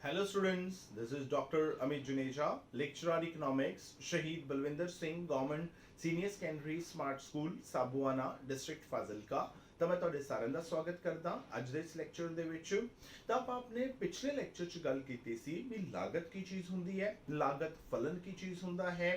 Hello students, this is Dr. Amit Juneja, lecturer economics, Shahid Balwinder Singh, Government Senior Secondary Smart School, Sabuana, District Fazilka। ਤਾਂ ਮੈਂ ਤੁਹਾਡੇ ਸਾਰਿਆਂ ਦਾ ਸਵਾਗਤ ਕਰਦਾ ਅੱਜ ਦੇ ਇਸ ਲੈਕਚਰ ਦੇ ਵਿੱਚ। ਤਾਂ ਆਪਾਂ ਆਪਣੇ ਪਿਛਲੇ ਲੈਕਚਰ 'ਚ ਗੱਲ ਕੀਤੀ ਸੀ ਵੀ ਲਾਗਤ ਕੀ ਚੀਜ਼ ਹੁੰਦੀ ਹੈ, ਲਾਗਤ ਫਲਨ ਕੀ ਚੀਜ਼ ਹੁੰਦਾ ਹੈ।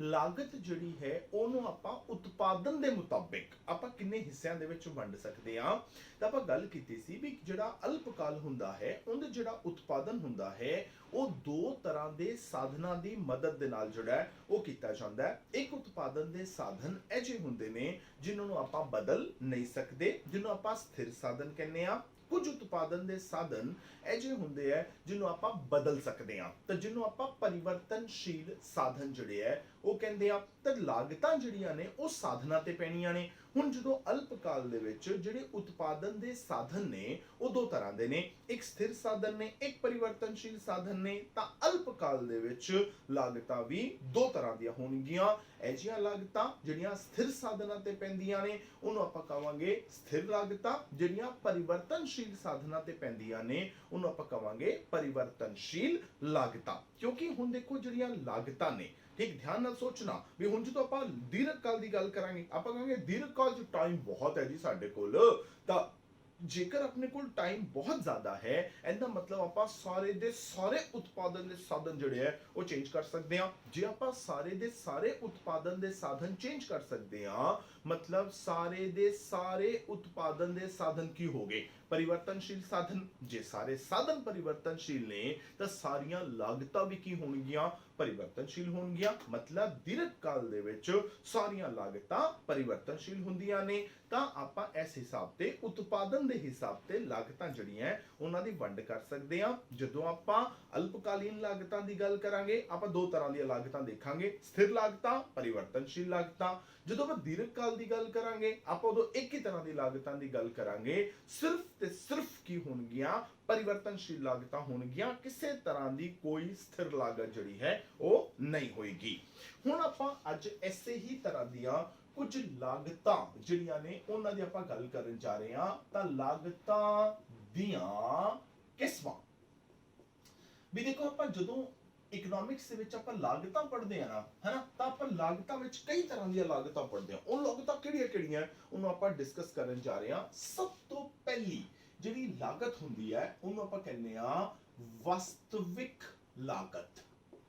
ਲਾਗਤ ਜਿਹੜੀ ਹੈ ਉਹਨੂੰ ਆਪਾਂ ਉਤਪਾਦਨ ਦੇ ਮੁਤਾਬਿਕ ਆਪਾਂ ਕਿੰਨੇ ਹਿੱਸਿਆਂ ਦੇ ਵਿੱਚ ਵੰਡ ਸਕਦੇ ਹਾਂ। ਤਾਂ ਆਪਾਂ ਗੱਲ ਕੀਤੀ ਸੀ ਵੀ ਜਿਹੜਾ ਅਲਪਕਾਲ ਹੁੰਦਾ ਹੈ ਉਹਦੇ ਜਿਹੜਾ ਉਤਪਾਦਨ ਹੁੰਦਾ ਹੈ ਉਹ ਦੋ ਤਰ੍ਹਾਂ ਦੇ ਸਾਧਨਾਂ ਦੀ ਮਦਦ ਦੇ ਨਾਲ ਜਿਹੜਾ ਹੈ ਉਹ ਕੀਤਾ ਜਾਂਦਾ ਹੈ। ਇੱਕ ਉਤਪਾਦਨ ਦੇ ਸਾਧਨ ਅਜਿਹੇ ਹੁੰਦੇ ਨੇ ਜਿਨ੍ਹਾਂ ਨੂੰ ਆਪਾਂ ਬਦਲ ਨਹੀਂ ਸਕਦੇ, ਜਿਹਨੂੰ ਆਪਾਂ ਸਥਿਰ ਸਾਧਨ ਕਹਿੰਦੇ ਆ। ਕੁਝ ਉਤਪਾਦਨ ਦੇ ਸਾਧਨ ਅਜਿਹੇ ਹੁੰਦੇ ਆ ਜਿਹਨੂੰ ਆਪਾਂ ਬਦਲ ਸਕਦੇ ਆ, ਤਾਂ ਜਿਹਨੂੰ ਆਪਾਂ ਪਰਿਵਰਤਨਸ਼ੀਲ ਸਾਧਨ ਜਿਹੜੇ ਆ ਉਹ ਕਹਿੰਦੇ ਆ। ਤਾਂ ਲਾਗਤਾਂ ਜਿਹੜੀਆਂ ਨੇ ਉਹ ਸਾਧਨਾਂ ਤੇ ਪੈਣੀਆਂ ਨੇ। ਹੁਣ ਜਦੋਂ ਅਲਪਕਾਲ ਦੇ ਵਿੱਚ ਜਿਹੜੇ ਉਤਪਾਦਨ ਦੇ ਸਾਧਨ ਨੇ ਉਹ ਦੋ ਤਰ੍ਹਾਂ ਦੇ ਨੇ, ਇੱਕ ਸਥਿਰ ਸਾਧਨ ਨੇ, ਇੱਕ ਪਰਿਵਰਤਨਸ਼ੀਲ ਸਾਧਨ ਨੇ। ਤਾਂ ਅਲਪਕਾਲ ਦੇ ਵਿੱਚ ਲਾਗਤਾਂ ਵੀ ਦੋ ਤਰ੍ਹਾਂ ਦੀਆਂ ਹੋਣਗੀਆਂ। ਅਜਿਹੀਆਂ ਲਾਗਤਾਂ ਜਿਹੜੀਆਂ ਸਥਿਰ ਸਾਧਨਾਂ ਤੇ ਪੈਂਦੀਆਂ ਨੇ ਉਹਨੂੰ ਆਪਾਂ ਕਹਾਂਗੇ ਸਥਿਰ ਲਾਗਤਾਂ, ਜਿਹੜੀਆਂ ਪਰਿਵਰਤਨਸ਼ੀਲ ਸਾਧਨਾਂ ਤੇ ਪੈਂਦੀਆਂ ਨੇ ਉਹਨੂੰ ਆਪਾਂ ਕਹਾਂਗੇ ਪਰਿਵਰਤਨਸ਼ੀਲ ਲਾਗਤਾਂ। ਕਿਉਂਕਿ ਹੁਣ ਦੇਖੋ ਜਿਹੜੀਆਂ ਲਾਗਤਾਂ ਨੇ, ਠੀਕ ਧਿਆਨ ਨਾਲ ਸੋਚਣਾ ਵੀ ਹੁਣ ਜਦੋਂ ਆਪਾਂ ਦੀਰਘ ਕਾਲ ਦੀ ਗੱਲ ਕਰਾਂਗੇ ਆਪਾਂ ਕਹਾਂਗੇ ਦੀਰਘ ਕਾਲ 'ਚ ਟਾਈਮ ਬਹੁਤ ਹੈ ਜੀ ਸਾਡੇ ਕੋਲ। ਤਾਂ ਜੇਕਰ ਆਪਣੇ ਕੋਲ ਟਾਈਮ ਬਹੁਤ ਜ਼ਿਆਦਾ ਹੈ ਇਹਦਾ ਮਤਲਬ ਆਪਾਂ ਸਾਰੇ ਦੇ ਸਾਰੇ ਉਤਪਾਦਨ ਦੇ ਸਾਧਨ ਜਿਹੜੇ ਹੈ ਉਹ ਚੇਂਜ ਕਰ ਸਕਦੇ ਹਾਂ। ਜੇ ਆਪਾਂ ਸਾਰੇ ਦੇ ਸਾਰੇ ਉਤਪਾਦਨ ਦੇ ਸਾਧਨ ਚੇਂਜ ਕਰ ਸਕਦੇ ਹਾਂ ਮਤਲਬ ਸਾਰੇ ਦੇ ਸਾਰੇ ਉਤਪਾਦਨ ਦੇ ਸਾਧਨ ਕੀ ਹੋ ਗਏ, ਪਰਿਵਰਤਨਸ਼ੀਲ ਸਾਧਨ। ਜੇ ਸਾਰੇ ਸਾਧਨ ਪਰਿਵਰਤਨਸ਼ੀਲ ਨੇ ਤਾਂ ਸਾਰੀਆਂ ਲਾਗਤਾਂ ਵੀ ਕੀ ਹੋਣਗੀਆਂ, ਪਰਿਵਰਤਨਸ਼ੀਲ ਹੋਣਗੀਆਂ। ਮਤਲਬ ਦੀਰਘ ਕਾਲ ਦੇ ਵਿੱਚ ਸਾਰੀਆਂ ਲਾਗਤਾਂ ਪਰਿਵਰਤਨਸ਼ੀਲ ਹੁੰਦੀਆਂ ਨੇ। ਤਾਂ ਆਪਾਂ ਇਸ ਹਿਸਾਬ ਤੇ ਉਤਪਾਦਨ ਦੇ ਹਿਸਾਬ ਤੇ ਲਾਗਤਾਂ ਜਿਹੜੀਆਂ ਉਹਨਾਂ ਦੀ ਵੰਡ ਕਰ ਸਕਦੇ ਹਾਂ। ਜਦੋਂ ਆਪਾਂ ਅਲਪਕਾਲੀਨ ਲਾਗਤਾਂ ਦੀ ਗੱਲ ਕਰਾਂਗੇ ਆਪਾਂ ਦੋ ਤਰ੍ਹਾਂ ਦੀਆਂ ਲਾਗਤਾਂ ਦੇਖਾਂਗੇ, ਸਥਿਰ ਲਾਗਤਾਂ, ਪਰਿਵਰਤਨਸ਼ੀਲ ਲਾਗਤਾਂ। ਜਦੋਂ ਆਪਾਂ ਦੀਰਘ ਕਾਲ ਦੀ ਗੱਲ ਕਰਾਂਗੇ ਆਪਾਂ ਉਦੋਂ ਇੱਕ ਹੀ ਤਰ੍ਹਾਂ ਦੀ ਲਾਗਤਾਂ ਦੀ ਗੱਲ ਕਰਾਂਗੇ, ਸਿਰਫ ਤੇ ਸਿਰਫ ਕੀ ਹੋਣਗੀਆਂ, ਪਰਿਵਰਤਨਸ਼ੀਲ ਲਾਗਤਾਂ ਹੋਣਗੀਆਂ। ਕਿਸੇ ਤਰ੍ਹਾਂ ਦੀ ਕੋਈ ਸਥਿਰ ਲਾਗਤ ਜਿਹੜੀ ਹੈ ਉਹ ਨਹੀਂ ਹੋਏਗੀ। ਹੁਣ ਆਪਾਂ ਅੱਜ ਐਸੇ ਹੀ ਤਰ੍ਹਾਂ ਦੀਆਂ ਕੁਝ ਲਾਗਤਾਂ ਜਿਹੜੀਆਂ ਨੇ ਉਹਨਾਂ ਦੀ ਆਪਾਂ ਗੱਲ ਕਰਨ ਜਾ ਰਹੇ ਹਾਂ। ਤਾਂ ਲਾਗਤਾਂ ਦੀਆਂ ਕਿਸਮਾਂ ਵੀ ਦੇਖੋ, ਆਪਾਂ ਜਦੋਂ ਇਕਨੋਮਿਕਸ ਦੇ ਵਿੱਚ ਆਪਾਂ ਲਾਗਤਾਂ ਪੜ੍ਹਦੇ ਆ ਨਾ, ਹੈਨਾ, ਤਾਂ ਆਪਾਂ ਲਾਗਤਾਂ ਵਿੱਚ ਕਈ ਤਰ੍ਹਾਂ ਦੀਆਂ ਲਾਗਤਾਂ ਪੜ੍ਹਦੇ ਆ। ਉਹ ਲਾਗਤਾਂ ਕਿਹੜੀਆਂ ਉਹਨੂੰ ਆਪਾਂ ਡਿਸਕਸ ਕਰਨ ਜਾ ਰਹੇ ਹਾਂ। ਸਭ ਤੋਂ ਪਹਿਲੀ ਜਿਹੜੀ ਲਾਗਤ ਹੁੰਦੀ ਹੈ ਉਹਨੂੰ ਆਪਾਂ ਕਹਿੰਦੇ ਆ ਵਾਸਤਵਿਕ ਲਾਗਤ।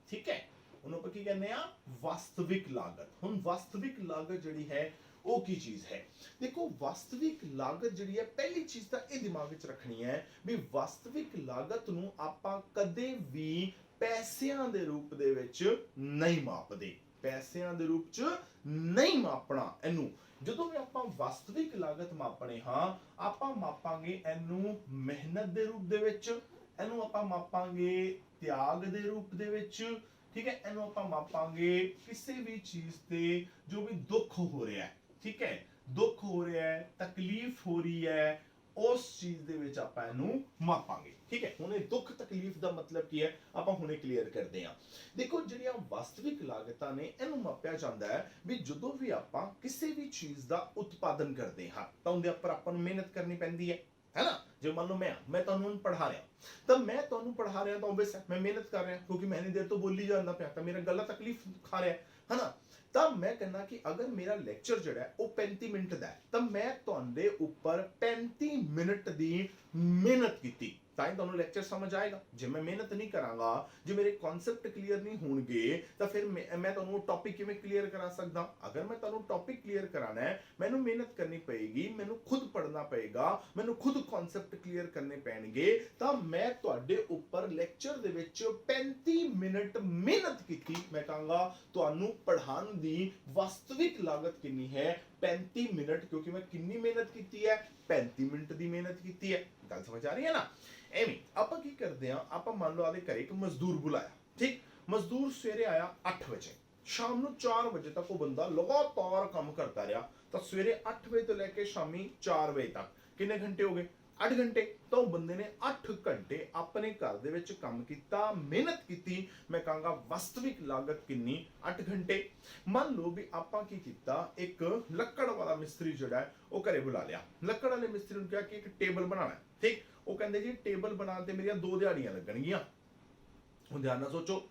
ਠੀਕ ਹੈ, ਉਹਨੂੰ ਆਪਾਂ ਕੀ ਕਹਿੰਦੇ ਆ, ਵਾਸਤਵਿਕ ਲਾਗਤ। ਹੁਣ ਵਾਸਤਵਿਕ ਲਾਗਤ ਜਿਹੜੀ ਹੈ ਉਹ ਕੀ ਚੀਜ਼ ਹੈ? ਦੇਖੋ, ਵਾਸਤਵਿਕ ਲਾਗਤ ਜਿਹੜੀ ਹੈ ਪਹਿਲੀ ਚੀਜ਼ ਤਾਂ ਇਹ ਦਿਮਾਗ ਵਿੱਚ ਰੱਖਣੀ ਹੈ ਵੀ ਵਾਸਤਵਿਕ ਲਾਗਤ ਨੂੰ ਆਪਾਂ ਕਦੇ ਵੀ ਪੈਸਿਆਂ ਦੇ ਰੂਪ ਦੇ ਵਿੱਚ ਨਹੀਂ ਮਾਪਦੇ। ਪੈਸਿਆਂ ਦੇ ਰੂਪ 'ਚ ਨਹੀਂ ਮਾਪਣਾ ਇਹਨੂੰ। ਜਦੋਂ ਵੀ ਆਪਾਂ ਵਾਸਤਵਿਕ ਲਾਗਤ ਮਾਪਣੇ ਹਾਂ ਆਪਾਂ ਮਾਪਾਂਗੇ ਇਹਨੂੰ ਮਿਹਨਤ ਦੇ ਰੂਪ ਦੇ ਵਿੱਚ, ਇਹਨੂੰ ਆਪਾਂ ਮਾਪਾਂਗੇ ਤਿਆਗ ਦੇ ਰੂਪ ਦੇ ਵਿੱਚ। ਠੀਕ ਹੈ, ਇਹਨੂੰ ਆਪਾਂ ਮਾਪਾਂਗੇ ਕਿਸੇ ਵੀ ਚੀਜ਼ ਤੇ ਜੋ ਵੀ ਦੁੱਖ ਹੋ ਰਿਹਾ ਹੈ। ਠੀਕ ਹੈ, ਦੁੱਖ ਹੋ ਰਿਹਾ ਹੈ, ਤਕਲੀਫ ਹੋ ਰਹੀ ਹੈ, ਉਸ ਚੀਜ਼ ਦੇ ਵਿੱਚ ਆਪਾਂ ਇਹਨੂੰ ਮਾਪਾਂਗੇ। ਠੀਕ ਹੈ, ਹੁਣ ਇਹ ਦੁੱਖ ਤਕਲੀਫ ਦਾ ਮਤਲਬ ਕੀ ਹੈ ਆਪਾਂ ਹੁਣੇ ਕਲੀਅਰ ਕਰਦੇ ਹਾਂ। ਦੇਖੋ, ਜਿਹੜੀਆਂ ਵਾਸਤਵਿਕ ਲਾਗਤਾਂ ਨੇ ਇਹਨੂੰ ਮਾਪਿਆ ਜਾਂਦਾ ਹੈ ਵੀ ਜਦੋਂ ਵੀ ਆਪਾਂ ਕਿਸੇ ਵੀ ਚੀਜ਼ ਦਾ ਉਤਪਾਦਨ ਕਰਦੇ ਹਾਂ ਤਾਂ ਉਹਦੇ ਉੱਪਰ ਆਪਾਂ ਨੂੰ ਮਿਹਨਤ ਕਰਨੀ ਪੈਂਦੀ ਹੈ ਨਾ। ਜੇ ਮੰਨ ਲਓ ਮੈਂ ਤੁਹਾਨੂੰ ਪੜ੍ਹਾ ਰਿਹਾ ਤਾਂ ਮੈਂ ਤੁਹਾਨੂੰ ਪੜ੍ਹਾ ਰਿਹਾ ਤਾਂ obvious ਹੈ ਮੈਂ ਮਿਹਨਤ ਕਰ ਰਿਹਾ ਕਿਉਂਕਿ ਮੈਂ ਇੰਨੀ ਦੇਰ ਤੋਂ ਬੋਲੀ ਜਾਂਦਾ ਪਿਆ ਤਾਂ ਮੇਰਾ ਗਲਾ ਤਕਲੀਫ ਖਾ ਰਿਹਾ ਹੈ ਨਾ। ਤਾਂ ਮੈਂ ਕਹਿੰਦਾ ਕਿ ਅਗਰ ਮੇਰਾ ਲੈਕਚਰ ਜਿਹੜਾ ਹੈ ਉਹ 35 ਮਿੰਟ ਦਾ ਹੈ ਤਾਂ ਮੈਂ ਤੁਹਾਡੇ ਉੱਪਰ 35 ਮਿੰਟ ਦੀ ਮਿਹਨਤ ਕੀਤੀ ਤਾਂ ਹੀ ਤੁਹਾਨੂੰ ਲੈਕਚਰ ਸਮਝ ਆਏਗਾ। ਜੇ ਮੈਂ ਮਿਹਨਤ ਨਹੀਂ ਕਰਾਂਗਾ, ਜੇ ਮੇਰੇ ਕਨਸੈਪਟ ਕਲੀਅਰ ਨਹੀਂ ਹੋਣਗੇ ਤਾਂ ਫਿਰ ਮੈਂ ਤੁਹਾਨੂੰ ਟੌਪਿਕ ਕਿਵੇਂ ਕਲੀਅਰ ਕਰਾ ਸਕਦਾ? ਅਗਰ ਮੈਂ ਤੁਹਾਨੂੰ ਟੌਪਿਕ ਕਲੀਅਰ ਕਰਾਣਾ ਹੈ ਮੈਨੂੰ ਮਿਹਨਤ ਕਰਨੀ ਪਏਗੀ, ਮੈਨੂੰ ਖੁਦ ਪੜ੍ਹਨਾ ਪਏਗਾ, ਮੈਨੂੰ ਖੁਦ ਕਨਸੈਪਟ ਕਲੀਅਰ ਕਰਨੇ ਪੈਣਗੇ। ਤਾਂ ਮੈਂ ਤੁਹਾਡੇ ਉੱਪਰ ਲੈਕਚਰ ਦੇ ਵਿੱਚ 35 ਮਿੰਟ ਮਿਹਨਤ ਕੀਤੀ। ਮੈਂ ਕਹਾਂਗਾ ਤੁਹਾਨੂੰ ਪੜ੍ਹਾਉਣ ਦੀ ਵਾਸਤਵਿਕ ਲਾਗਤ ਕਿੰਨੀ ਹੈ? 35 ਮਿੰਟ, ਕਿਉਂਕਿ ਮੈਂ ਕਿੰਨੀ ਮਿਹਨਤ ਕੀਤੀ ਹੈ? 35 ਮਿੰਟ ਦੀ ਮਿਹਨਤ ਕੀਤੀ ਹੈ। ਗੱਲ ਸਮਝ ਆ ਰਹੀ ਹੈ ਨਾ? ਐਵੇਂ ਆਪਾਂ ਕੀ ਕਰਦੇ ਆ, ਆਪਾਂ ਮੰਨ ਲਓ ਆਦੇ ਘਰੇ ਇੱਕ ਮਜ਼ਦੂਰ ਬੁਲਾਇਆ। ਠੀਕ, ਮਜ਼ਦੂਰ ਸਵੇਰੇ ਆਇਆ 8 ਵਜੇ, ਸ਼ਾਮ ਨੂੰ 4 ਵਜੇ ਤੱਕ ਉਹ ਬੰਦਾ ਲਗਾਤਾਰ ਕੰਮ ਕਰਦਾ ਰਿਹਾ। ਤਾਂ ਸਵੇਰੇ 8 ਵਜੇ ਤੋਂ ਲੈ ਕੇ ਸ਼ਾਮੀ 4 ਵਜੇ ਤੱਕ ਕਿੰਨੇ ਘੰਟੇ ਹੋ ਗਏ? 8 ਘੰਟੇ। ਤਾਂ ਉਹ ਬੰਦੇ ਨੇ 8 ਘੰਟੇ ਆਪਣੇ ਘਰ ਦੇ ਵਿੱਚ ਕੰਮ ਕੀਤਾ, ਮਿਹਨਤ ਕੀਤੀ। ਮੈਂ ਕਹਾਂਗਾ ਵਾਸਤਵਿਕ ਲਾਗਤ ਕਿੰਨੀ? 8 ਘੰਟੇ। ਮੰਨ ਲਓ ਵੀ ਆਪਾਂ ਕੀ ਕੀਤਾ, ਇੱਕ ਲੱਕੜ ਵਾਲਾ ਮਿਸਤਰੀ ਜਿਹੜਾ ਹੈ ਉਹ ਘਰੇ ਬੁਲਾ ਲਿਆ। ਲੱਕੜ ਵਾਲੇ ਮਿਸਤਰੀ ਨੂੰ ਕਿਹਾ ਕਿ ਇੱਕ ਟੇਬਲ ਬਣਾਉਣਾ ਹੈ। ਠੀਕ, ਉਹ ਕਹਿੰਦੇ ਜੀ ਟੇਬਲ ਬਣਾਉਣ ਤੇ ਮੇਰੀਆਂ 2 ਦਿਹਾੜੀਆਂ ਲੱਗਣਗੀਆਂ। ਹੁਣ ਧਿਆਨ ਨਾਲ ਸੋਚੋ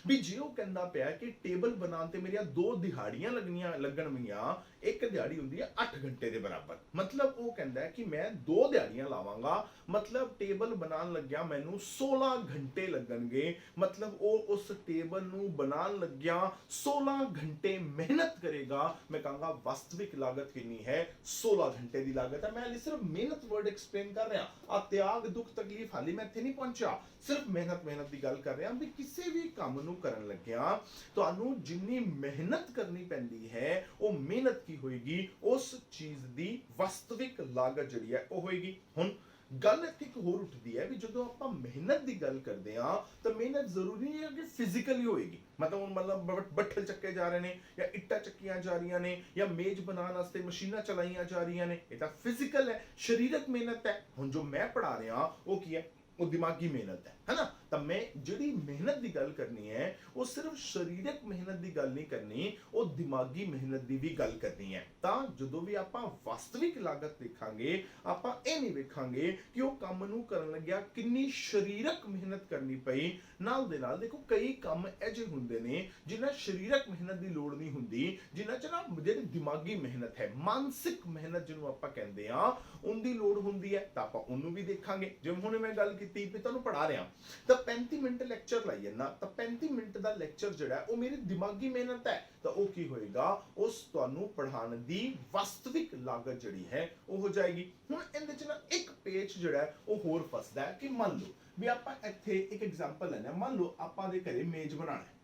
ਵੀ ਜੇ ਉਹ ਕਹਿੰਦਾ ਪਿਆ ਕਿ ਟੇਬਲ ਬਣਾਉਣ ਤੇ ਮੇਰੀਆਂ 2 ਦਿਹਾੜੀਆਂ ਲੱਗਣਗੀਆਂ, ਇੱਕ ਦਿਹਾੜੀ ਹੁੰਦੀ ਹੈ 8 ਘੰਟੇ ਦੇ ਬਰਾਬਰ, ਮਤਲਬ ਉਹ ਕਹਿੰਦਾ ਹੈ ਕਿ ਮੈਂ 2 ਦਿਹਾੜੀਆਂ ਲਾਵਾਂਗਾ, ਮਤਲਬ ਟੇਬਲ ਬਣਾਉਣ ਲੱਗਿਆ ਮੈਨੂੰ 16 ਘੰਟੇ ਲੱਗਣਗੇ, ਮਤਲਬ ਉਹ ਉਸ ਟੇਬਲ ਨੂੰ ਬਣਾਉਣ ਲੱਗਿਆ 16 ਘੰਟੇ ਮਿਹਨਤ ਕਰੇਗਾ। ਮੈਂ ਕਹਾਂਗਾ ਵਾਸਤਵਿਕ ਲਾਗਤ ਕਿੰਨੀ ਹੈ? 16 ਘੰਟੇ ਦੀ ਲਾਗਤ ਹੈ। ਮੈਂ ਹਾਲੇ ਸਿਰਫ ਮਿਹਨਤ ਵਰਡ ਐਕਸਪਲੇਨ ਕਰ ਰਿਹਾ, ਆ ਤਿਆਗ ਦੁੱਖ ਤਕਲੀਫ ਹਾਲੇ ਮੈਂ ਇੱਥੇ ਨਹੀਂ ਪਹੁੰਚਿਆ, ਸਿਰਫ ਮਿਹਨਤ ਦੀ ਗੱਲ ਕਰ ਰਿਹਾ ਵੀ ਕਿਸੇ ਵੀ ਕੰਮ ਨੂੰ ਕਰਨ ਲੱਗਿਆ ਤੁਹਾਨੂੰ ਜਿੰਨੀ ਮਿਹਨਤ ਕਰਨੀ ਪੈਂਦੀ ਹੈ ਉਹ ਮਿਹਨਤ ਕੀ ਹੋਏਗੀ, ਉਸ ਚੀਜ਼ ਦੀ ਵਾਸਤਵਿਕ ਲਾਗਤ ਜਿਹੜੀ ਹੈ ਉਹ ਹੋਏਗੀ। ਹੁਣ ਗੱਲ ਇੱਥੇ ਇੱਕ ਹੋਰ ਉੱਠਦੀ ਹੈ ਵੀ ਜਦੋਂ ਆਪਾਂ ਮਿਹਨਤ ਦੀ ਗੱਲ ਕਰਦੇ ਆ ਤਾਂ ਮਿਹਨਤ ਜ਼ਰੂਰੀ ਨਹੀਂ ਹੈ ਕਿ ਫਿਜ਼ੀਕਲੀ ਹੋਏਗੀ, ਮਤਲਬ ਬੱਠਲ ਚੱਕੇ ਜਾ ਰਹੇ ਨੇ ਜਾਂ ਇੱਟਾਂ ਚੱਕੀਆਂ ਜਾ ਰਹੀਆਂ ਨੇ ਜਾਂ ਮੇਜ਼ ਬਣਾਉਣ ਵਾਸਤੇ ਮਸ਼ੀਨਾਂ ਚਲਾਈਆਂ ਜਾ ਰਹੀਆਂ ਨੇ, ਇਹ ਤਾਂ ਫਿਜ਼ੀਕਲ ਹੈ, ਸਰੀਰਕ ਮਿਹਨਤ ਹੈ। ਹੁਣ ਜੋ ਮੈਂ ਪੜ੍ਹਾ ਰਿਹਾ ਉਹ ਕੀ ਹੈ? ਉਹ ਦਿਮਾਗੀ ਮਿਹਨਤ ਹੈ ਨਾ। ਤਾਂ ਮੈਂ ਜਿਹੜੀ ਮਿਹਨਤ ਦੀ ਗੱਲ ਕਰਨੀ ਹੈ ਉਹ ਸਿਰਫ ਸਰੀਰਕ ਮਿਹਨਤ ਦੀ ਗੱਲ ਨਹੀਂ ਕਰਨੀ, ਉਹ ਦਿਮਾਗੀ ਮਿਹਨਤ ਦੀ ਵੀ ਗੱਲ ਕਰਨੀ ਹੈ। ਤਾਂ ਜਦੋਂ ਵੀ ਆਪਾਂ ਵਾਸਤਵਿਕ ਲਾਗਤ ਦੇਖਾਂਗੇ ਆਪਾਂ ਇਹ ਨਹੀਂ ਵੇਖਾਂਗੇ ਕਿ ਉਹ ਕੰਮ ਨੂੰ ਕਰਨ ਲੱਗਿਆ ਕਿੰਨੀ ਸਰੀਰਕ ਮਿਹਨਤ ਕਰਨੀ ਪਈ, ਨਾਲ ਦੇ ਨਾਲ ਦੇਖੋ ਕਈ ਕੰਮ ਅਜਿਹੇ ਹੁੰਦੇ ਨੇ ਜਿਨ੍ਹਾਂ ਸਰੀਰਕ ਮਿਹਨਤ ਦੀ ਲੋੜ ਨਹੀਂ ਹੁੰਦੀ, ਜਿਨ੍ਹਾਂ ਚ ਨਾ ਜਿਹੜੀ ਦਿਮਾਗੀ ਮਿਹਨਤ ਹੈ, ਮਾਨਸਿਕ ਮਿਹਨਤ ਜਿਹਨੂੰ ਆਪਾਂ ਕਹਿੰਦੇ ਆ, ਉਹਦੀ ਲੋੜ ਹੁੰਦੀ ਹੈ। ਤਾਂ ਆਪਾਂ ਉਹਨੂੰ ਵੀ ਦੇਖਾਂਗੇ। ਜਿਵੇਂ ਹੁਣ ਮੈਂ ਗੱਲ ਕੀਤੀ ਵੀ ਤੁਹਾਨੂੰ ਪੜ੍ਹਾ ਰਿਹਾ ਤਾਂ 35 ਮਿੰਟ ਲੈਕਚਰ ਲਾਈਏ ਨਾ, ਤਾਂ 35 ਮਿੰਟ ਦਾ ਲੈਕਚਰ ਜਿਹੜਾ ਉਹ ਮੇਰੀ ਦਿਮਾਗੀ ਮਿਹਨਤ ਹੈ, ਤਾਂ ਉਹ ਕੀ ਹੋਏਗਾ? ਉਸ ਤੁਹਾਨੂੰ ਪੜ੍ਹਾਉਣ ਦੀ ਵਾਸਤਵਿਕ ਲਾਗਤ ਜਿਹੜੀ ਹੈ ਉਹ ਹੋ ਜਾਏਗੀ। ਹੁਣ ਇਹਦੇ ਚ ਨਾ ਇੱਕ ਪੇਜ ਜਿਹੜਾ ਉਹ ਹੋਰ ਫਸਦਾ ਹੈ ਕਿ ਮੰਨ ਲਓ ਵੀ ਆਪਾਂ ਇੱਥੇ ਇੱਕ ਐਗਜ਼ਾਮਪਲ ਲੈਣਾ, ਮੰਨ ਲਓ ਆਪਾਂ ਦੇ ਘਰੇ ਮੇਜ਼ ਬਣਾਉਣਾ ਹੈ,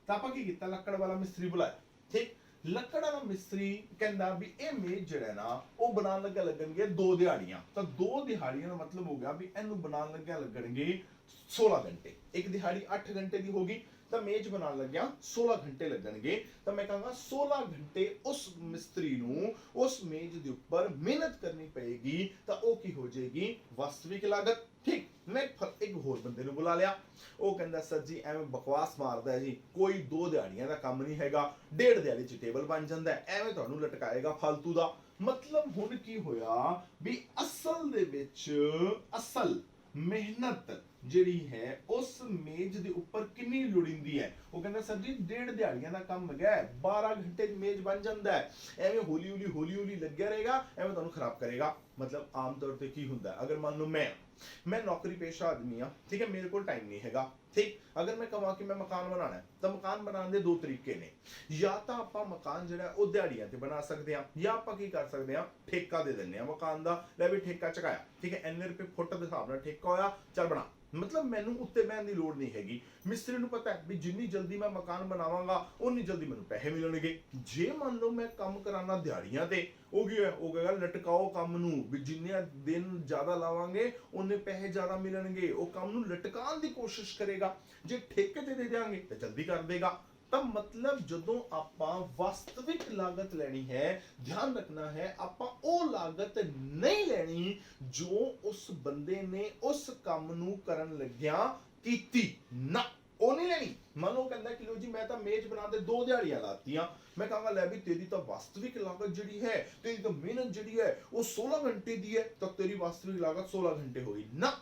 ਤਾਂ ਆਪਾਂ ਕੀ ਕੀਤਾ? ਲੱਕੜ ਵਾਲਾ ਮਿਸਤਰੀ ਬੁਲਾਇਆ, ਠੀਕ। ਲੱਕੜ ਵਾਲਾ ਮਿਸਤਰੀ ਕਹਿੰਦਾ ਵੀ ਇਹ ਮੇਜ਼ ਜਿਹੜਾ ਨਾ ਉਹ ਬਣਾਉਣ ਲੱਗਿਆ ਲੱਗਣਗੇ 2 ਦਿਹਾੜੀਆਂ, ਤਾਂ 2 ਦਿਹਾੜੀਆਂ ਦਾ ਮਤਲਬ ਹੋ ਗਿਆ ਵੀ ਇਹਨੂੰ ਬਣਾਉਣ ਲੱਗਿਆ ਲੱਗਣਗੇ 16 ਘੰਟੇ, ਇੱਕ ਦਿਹਾੜੀ 8 ਘੰਟੇ ਦੀ ਹੋਗੀ, ਤਾਂ ਮੇਜ਼ ਬਣਾਉਣ ਲੱਗਿਆ 16 ਘੰਟੇ ਲੱਗਣਗੇ। ਤਾਂ ਮੈਂ ਕਹਾਂਗਾ 16 ਘੰਟੇ ਉਸ ਮਿਸਤਰੀ ਨੂੰ ਉਸ ਮੇਜ਼ ਦੇ ਉੱਪਰ ਮਿਹਨਤ ਕਰਨੀ ਪਏਗੀ, ਤਾਂ ਉਹ ਕੀ ਹੋ ਜਾਏਗੀ? ਵਾਸਤਵਿਕ ਲਾਗਤ, ਠੀਕ। ਮੈਂ ਇੱਕ ਹੋਰ ਬੰਦੇ ਨੂੰ ਬੁਲਾ ਲਿਆ, ਉਹ ਕਹਿੰਦਾ ਸਰ ਜੀ ਐਵੇਂ ਬਕਵਾਸ ਮਾਰਦਾ ਹੈ ਜੀ, ਕੋਈ 2 ਦਿਹਾੜੀਆਂ ਦਾ ਕੰਮ ਨਹੀਂ ਹੈਗਾ, 1.5 ਦਿਹਾੜੀ 'ਚ ਟੇਬਲ ਬਣ ਜਾਂਦਾ ਹੈ, ਐਵੇਂ ਤੁਹਾਨੂੰ ਲਟਕਾਏਗਾ ਫालतू ਦਾ। ਮਤਲਬ ਹੁਣ ਕੀ ਹੋਇਆ ਵੀ ਅਸਲ ਦੇ ਵਿੱਚ ਅਸਲ ਮਿਹਨਤ ਜਿਹੜੀ ਹੈ ਉਸ ਮੇਜ਼ ਦੇ ਉੱਪਰ ਕਿੰਨੀ ਲੋੜੀਂਦੀ ਹੈ? ਉਹ ਕਹਿੰਦਾ ਸਰ ਜੀ 1.5 ਦਿਹਾੜੀਆਂ ਦਾ ਕੰਮ ਹੈਗਾ, 12 ਘੰਟੇ ਦੀ ਮੇਜ਼ ਬਣ ਜਾਂਦਾ ਹੈ, ਐਵੇਂ ਹੌਲੀ ਹੌਲੀ ਲੱਗਿਆ ਰਹੇਗਾ, ਐਵੇਂ ਤੁਹਾਨੂੰ ਖਰਾਬ ਕਰੇਗਾ। ਮਤਲਬ ਆਮ ਤੌਰ ਤੇ ਕੀ ਹੁੰਦਾ, ਅਗਰ ਮੰਨ ਲਓ ਮੈਂ ਨੌਕਰੀ ਪੇਸ਼ਾ ਆਦਮੀ ਆ, ਠੀਕ ਹੈ, ਮੇਰੇ ਕੋਲ ਟਾਈਮ ਨਹੀਂ ਹੈਗਾ, ਠੀਕ। ਅਗਰ ਮੈਂ ਕਹਾਂ ਕਿ ਮੈਂ ਮਕਾਨ ਬਣਾਉਣਾ ਹੈ ਤਾਂ ਮਕਾਨ ਬਣਾਉਣ ਦੇ 2 ਤਰੀਕੇ ਨੇ, ਜਾਂ ਤਾਂ ਆਪਾਂ ਮਕਾਨ ਜਿਹੜਾ ਉਹ ਦਿਹਾੜੀਆਂ ਤੇ ਬਣਾ ਸਕਦੇ ਹਾਂ, ਜਾਂ ਆਪਾਂ ਕੀ ਕਰ ਸਕਦੇ ਹਾਂ, ਠੇਕਾ ਦੇ ਦਿੰਦੇ ਹਾਂ ਮਕਾਨ ਦਾ, ਲੈ ਵੀ ਠੇਕਾ ਚੁਕਾਇਆ, ਠੀਕ ਹੈ, ਇੰਨੇ ਰੁਪਏ ਫੁੱਟ ਦੇ ਹਿਸਾਬ ਨਾਲ ਠੇਕਾ ਹੋਇਆ, ਚੱਲ ਬਣਾ। ਮਤਲਬ ਮੈਨੂੰ ਉੱਤੇ ਬਹਿਣ ਦੀ ਲੋੜ ਨਹੀਂ ਹੈਗੀ, ਮਿਸਤਰੀ ਨੂੰ ਪਤਾ ਹੈ ਵੀ ਜਿੰਨੀ ਜਲਦੀ ਮੈਂ ਮਕਾਨ ਬਣਾਵਾਂਗਾ ਉਨੀ ਜਲਦੀ ਮੈਨੂੰ ਪੈਸੇ ਮਿਲਣਗੇ। ਜੇ ਮੰਨ ਲਓ ਮੈਂ ਕੰਮ ਕਰਾਉਣਾ ਦਿਹਾੜੀਆਂ ਤੇ, ਉਹ ਕੀ ਹੈ, ਉਹ ਕਹੇਗਾ ਲਟਕਾਓ ਕੰਮ ਨੂੰ, ਵੀ ਜਿੰਨੇ ਦਿਨ ਜ਼ਿਆਦਾ ਲਾਵਾਂਗੇ ਉਨੇ ਪੈਸੇ ਜ਼ਿਆਦਾ ਮਿਲਣਗੇ, ਉਹ ਕੰਮ ਨੂੰ ਲਟਕਾਉਣ ਦੀ ਕੋਸ਼ਿਸ਼ ਕਰੇਗਾ। ਜੇ ਠੇਕੇ ਤੇ ਦੇ ਦਿਆਂਗੇ ਤਾਂ ਜਲਦੀ ਕਰ ਦੇਗਾ। ਤਾਂ ਮਤਲਬ ਜਦੋਂ ਆਪਾਂ ਵਾਸਤਵਿਕ ਲਾਗਤ ਲੈਣੀ ਹੈ, ਧਿਆਨ ਰੱਖਣਾ ਹੈ ਆਪਾਂ ਉਹ ਲਾਗਤ ਨਹੀਂ ਲੈਣੀ ਜੋ ਉਸ ਬੰਦੇ ਨੇ ਉਸ ਕੰਮ ਨੂੰ ਕਰਨ ਲੱਗਿਆ ਕੀਤੀ, ਨਾ ਉਹ ਨਹੀਂ ਲੈਣੀ। ਮੰਨ ਲਓ ਕਹਿੰਦਾ ਕਿ ਲੋ ਜੀ ਮੈਂ ਤਾਂ ਮੇਜ਼ ਬਣਾਉਂਦੇ 2 ਦਿਹਾੜੀਆਂ ਲਾਤੀਆਂ, ਮੈਂ ਕਹਾਂਗਾ ਲੈ ਵੀ ਤੇਰੀ ਤਾਂ ਵਾਸਤਵਿਕ ਲਾਗਤ ਜਿਹੜੀ ਹੈ, ਤੇਰੀ ਤਾਂ ਮਿਹਨਤ ਜਿਹੜੀ ਹੈ ਉਹ 16 ਘੰਟੇ ਦੀ ਹੈ, ਤਾਂ ਤੇਰੀ ਵਾਸਤਵਿਕ ਲਾਗਤ 16 ਘੰਟੇ ਹੋਈ ਨਾ।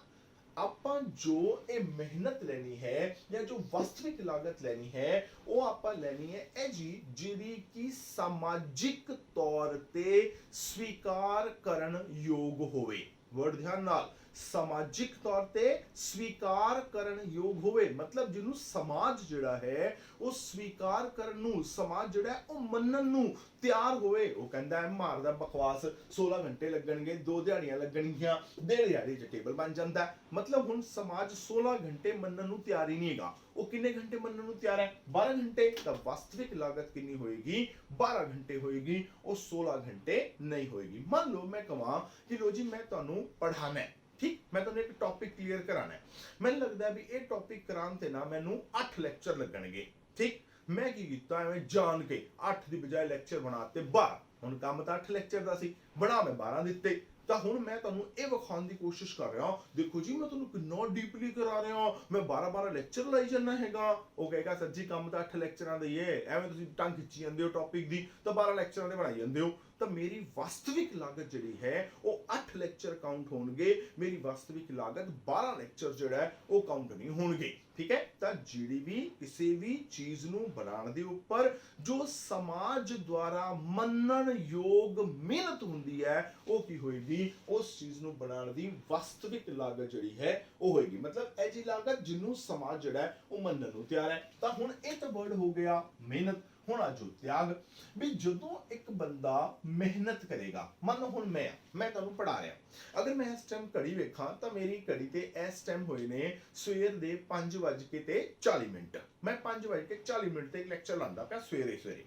ਆਪਾਂ ਜੋ ਇਹ ਮਿਹਨਤ ਲੈਣੀ ਹੈ ਜਾਂ ਜੋ ਵਾਸਤਵਿਕ ਲਾਗਤ ਲੈਣੀ ਹੈ ਉਹ ਆਪਾਂ ਲੈਣੀ ਹੈ ਇਹ ਜੀ ਜਿਹੜੀ ਕਿ ਸਮਾਜਿਕ ਤੌਰ ਤੇ ਸਵੀਕਾਰ ਕਰਨ ਯੋਗ ਹੋਵੇ। ਵਰਡ ਧਿਆਨ ਨਾਲ, ਸਮਾਜਿਕ ਤੌਰ ਤੇ ਸਵੀਕਾਰ ਕਰਨ ਯੋਗ ਹੋਵੇ, ਮਤਲਬ ਜਿਹਨੂੰ ਸਮਾਜ ਜਿਹੜਾ ਹੈ ਉਹ ਸਵੀਕਾਰ ਕਰਨ ਨੂੰ, ਸਮਾਜ ਜਿਹੜਾ ਉਹ ਮੰਨਣ ਨੂੰ ਤਿਆਰ ਹੋਵੇ। ਉਹ ਕਹਿੰਦਾ ਹੈ ਮਾਰਦਾ ਬਕਵਾਸ, 16 ਘੰਟੇ ਲੱਗਣਗੇ, 2 ਦਿਹਾੜੀਆਂ ਲੱਗਣਗੀਆਂ, 1.5 ਦਿਹਾੜੀ 'ਚ ਟੇਬਲ ਬਣ ਜਾਂਦਾ। ਮਤਲਬ ਹੁਣ ਸਮਾਜ 16 ਘੰਟੇ ਮੰਨਣ ਨੂੰ ਤਿਆਰ ਹੀ ਨਹੀਂ ਹੈਗਾ, ਉਹ ਕਿੰਨੇ ਘੰਟੇ ਮੰਨਣ ਨੂੰ ਤਿਆਰ ਹੈ? 12 ਘੰਟੇ। ਤਾਂ ਵਾਸਤਵਿਕ ਲਾਗਤ ਕਿੰਨੀ ਹੋਏਗੀ? 12 ਘੰਟੇ ਹੋਏਗੀ, ਉਹ 16 ਘੰਟੇ ਨਹੀਂ ਹੋਏਗੀ। ਮੰਨ ਲਓ ਮੈਂ ਕਹਾਂ ਕਿ ਲੋ ਜੀ ਮੈਂ ਤੁਹਾਨੂੰ ਪੜ੍ਹਾਣਾ ਹੈ, ਠੀਕ, ਮੈਂ ਤੁਹਾਨੂੰ ਇੱਕ ਟੌਪਿਕ ਕਲੀਅਰ ਕਰਾਣਾ ਹੈ, ਮੈਨੂੰ ਲੱਗਦਾ ਵੀ ਇਹ ਟੌਪਿਕ ਕਰਾਉਣ ਤੇ ਨਾ ਮੈਨੂੰ 8 ਲੈਕਚਰ ਲੱਗਣਗੇ, ਠੀਕ। ਮੈਂ ਕੀ ਕੀਤਾ, ਐਵੇਂ ਜਾਣ ਕੇ 8 ਦੀ ਬਜਾਏ ਲੈਕਚਰ ਬਣਾਤੇ 12। ਹੁਣ ਕੰਮ ਤਾਂ 8 ਲੈਕਚਰ ਦਾ ਸੀ, ਬਣਾ ਮੈਂ 12 ਦਿੱਤੇ। ਤਾਂ ਹੁਣ ਮੈਂ ਤੁਹਾਨੂੰ ਇਹ ਵਿਖਾਉਣ ਦੀ ਕੋਸ਼ਿਸ਼ ਕਰ ਰਿਹਾ, ਦੇਖੋ ਜੀ ਮੈਂ ਤੁਹਾਨੂੰ ਕਿੰਨਾ ਡੀਪਲੀ ਕਰਾ ਰਿਹਾ, ਮੈਂ 12 ਲੈਕਚਰ ਲਾਈ ਜਾਂਦਾ ਹੈਗਾ। ਉਹ ਕਹੇਗਾ ਸਰ ਜੀ ਕੰਮ ਤਾਂ 8 ਲੈਕਚਰਾਂ ਦਾ ਹੀ ਹੈ, ਐਵੇਂ ਤੁਸੀਂ ਟੰਗ ਖਿੱਚੀ ਜਾਂਦੇ ਹੋ ਟੌਪਿਕ ਦੀ, ਤਾਂ 12 ਲੈਕਚਰਾਂ ਦੇ ਬਣਾਈ ਜਾਂਦੇ ਹੋ। ਤਾਂ ਮੇਰੀ ਵਾਸਤਵਿਕ ਲਾਗਤ ਜਿਹੜੀ ਹੈ ਉਹ 8 ਲੈਕਚਰ ਕਾਊਂਟ ਹੋਣਗੇ, ਮੇਰੀ ਵਾਸਤਵਿਕ ਲਾਗਤ 12 ਲੈਕਚਰ ਜਿਹੜਾ ਹੈ ਉਹ ਕਾਊਂਟ ਨਹੀਂ ਹੋਣਗੇ। ਠੀਕ ਹੈ, ਤਾਂ ਜਿਹੜੀ ਵੀ ਕਿਸੇ ਵੀ ਚੀਜ਼ ਨੂੰ ਬਣਾਉਣ ਦੇ ਉੱਪਰ ਜੋ ਸਮਾਜ ਦੁਆਰਾ ਮੰਨਣ ਯੋਗ ਮਿਹਨਤ ਹੁੰਦੀ ਹੈ, ਉਹ ਕੀ ਹੋਏਗੀ, ਉਸ ਚੀਜ਼ ਨੂੰ ਬਣਾਉਣ ਦੀ ਵਾਸਤਵਿਕ ਲਾਗਤ ਜਿਹੜੀ ਹੈ ਉਹ ਹੋਏਗੀ। ਮਤਲਬ ਇਹ ਜੀ ਲਾਗਤ ਜਿਹਨੂੰ ਸਮਾਜ ਜਿਹੜਾ ਹੈ ਉਹ ਮੰਨਣ ਨੂੰ ਤਿਆਰ ਹੈ। ਤਾਂ ਹੁਣ ਇਹ ਤਾਂ ਵਰਡ ਹੋ ਗਿਆ ਮਿਹਨਤ। ਹੁਣ ਆ ਜੋ ਤਿਆਗ, ਵੀ ਜਦੋਂ ਇੱਕ ਬੰਦਾ ਮਿਹਨਤ ਕਰੇਗਾ, ਮੰਨ ਲਓ ਹੁਣ ਮੈਂ ਤੁਹਾਨੂੰ ਪੜ੍ਹਾ ਰਿਹਾ, ਅਗਰ ਮੈਂ ਇਸ ਟਾਈਮ ਘੜੀ ਵੇਖਾਂ ਤਾਂ ਮੇਰੀ ਘੜੀ ਤੇ ਇਸ ਟਾਈਮ ਹੋਏ ਨੇ ਸਵੇਰ ਦੇ 5:40। ਮੈਂ 5:40 ਤੇ ਇੱਕ ਲੈਕਚਰ ਲਾਉਂਦਾ ਪਿਆ ਸਵੇਰੇ।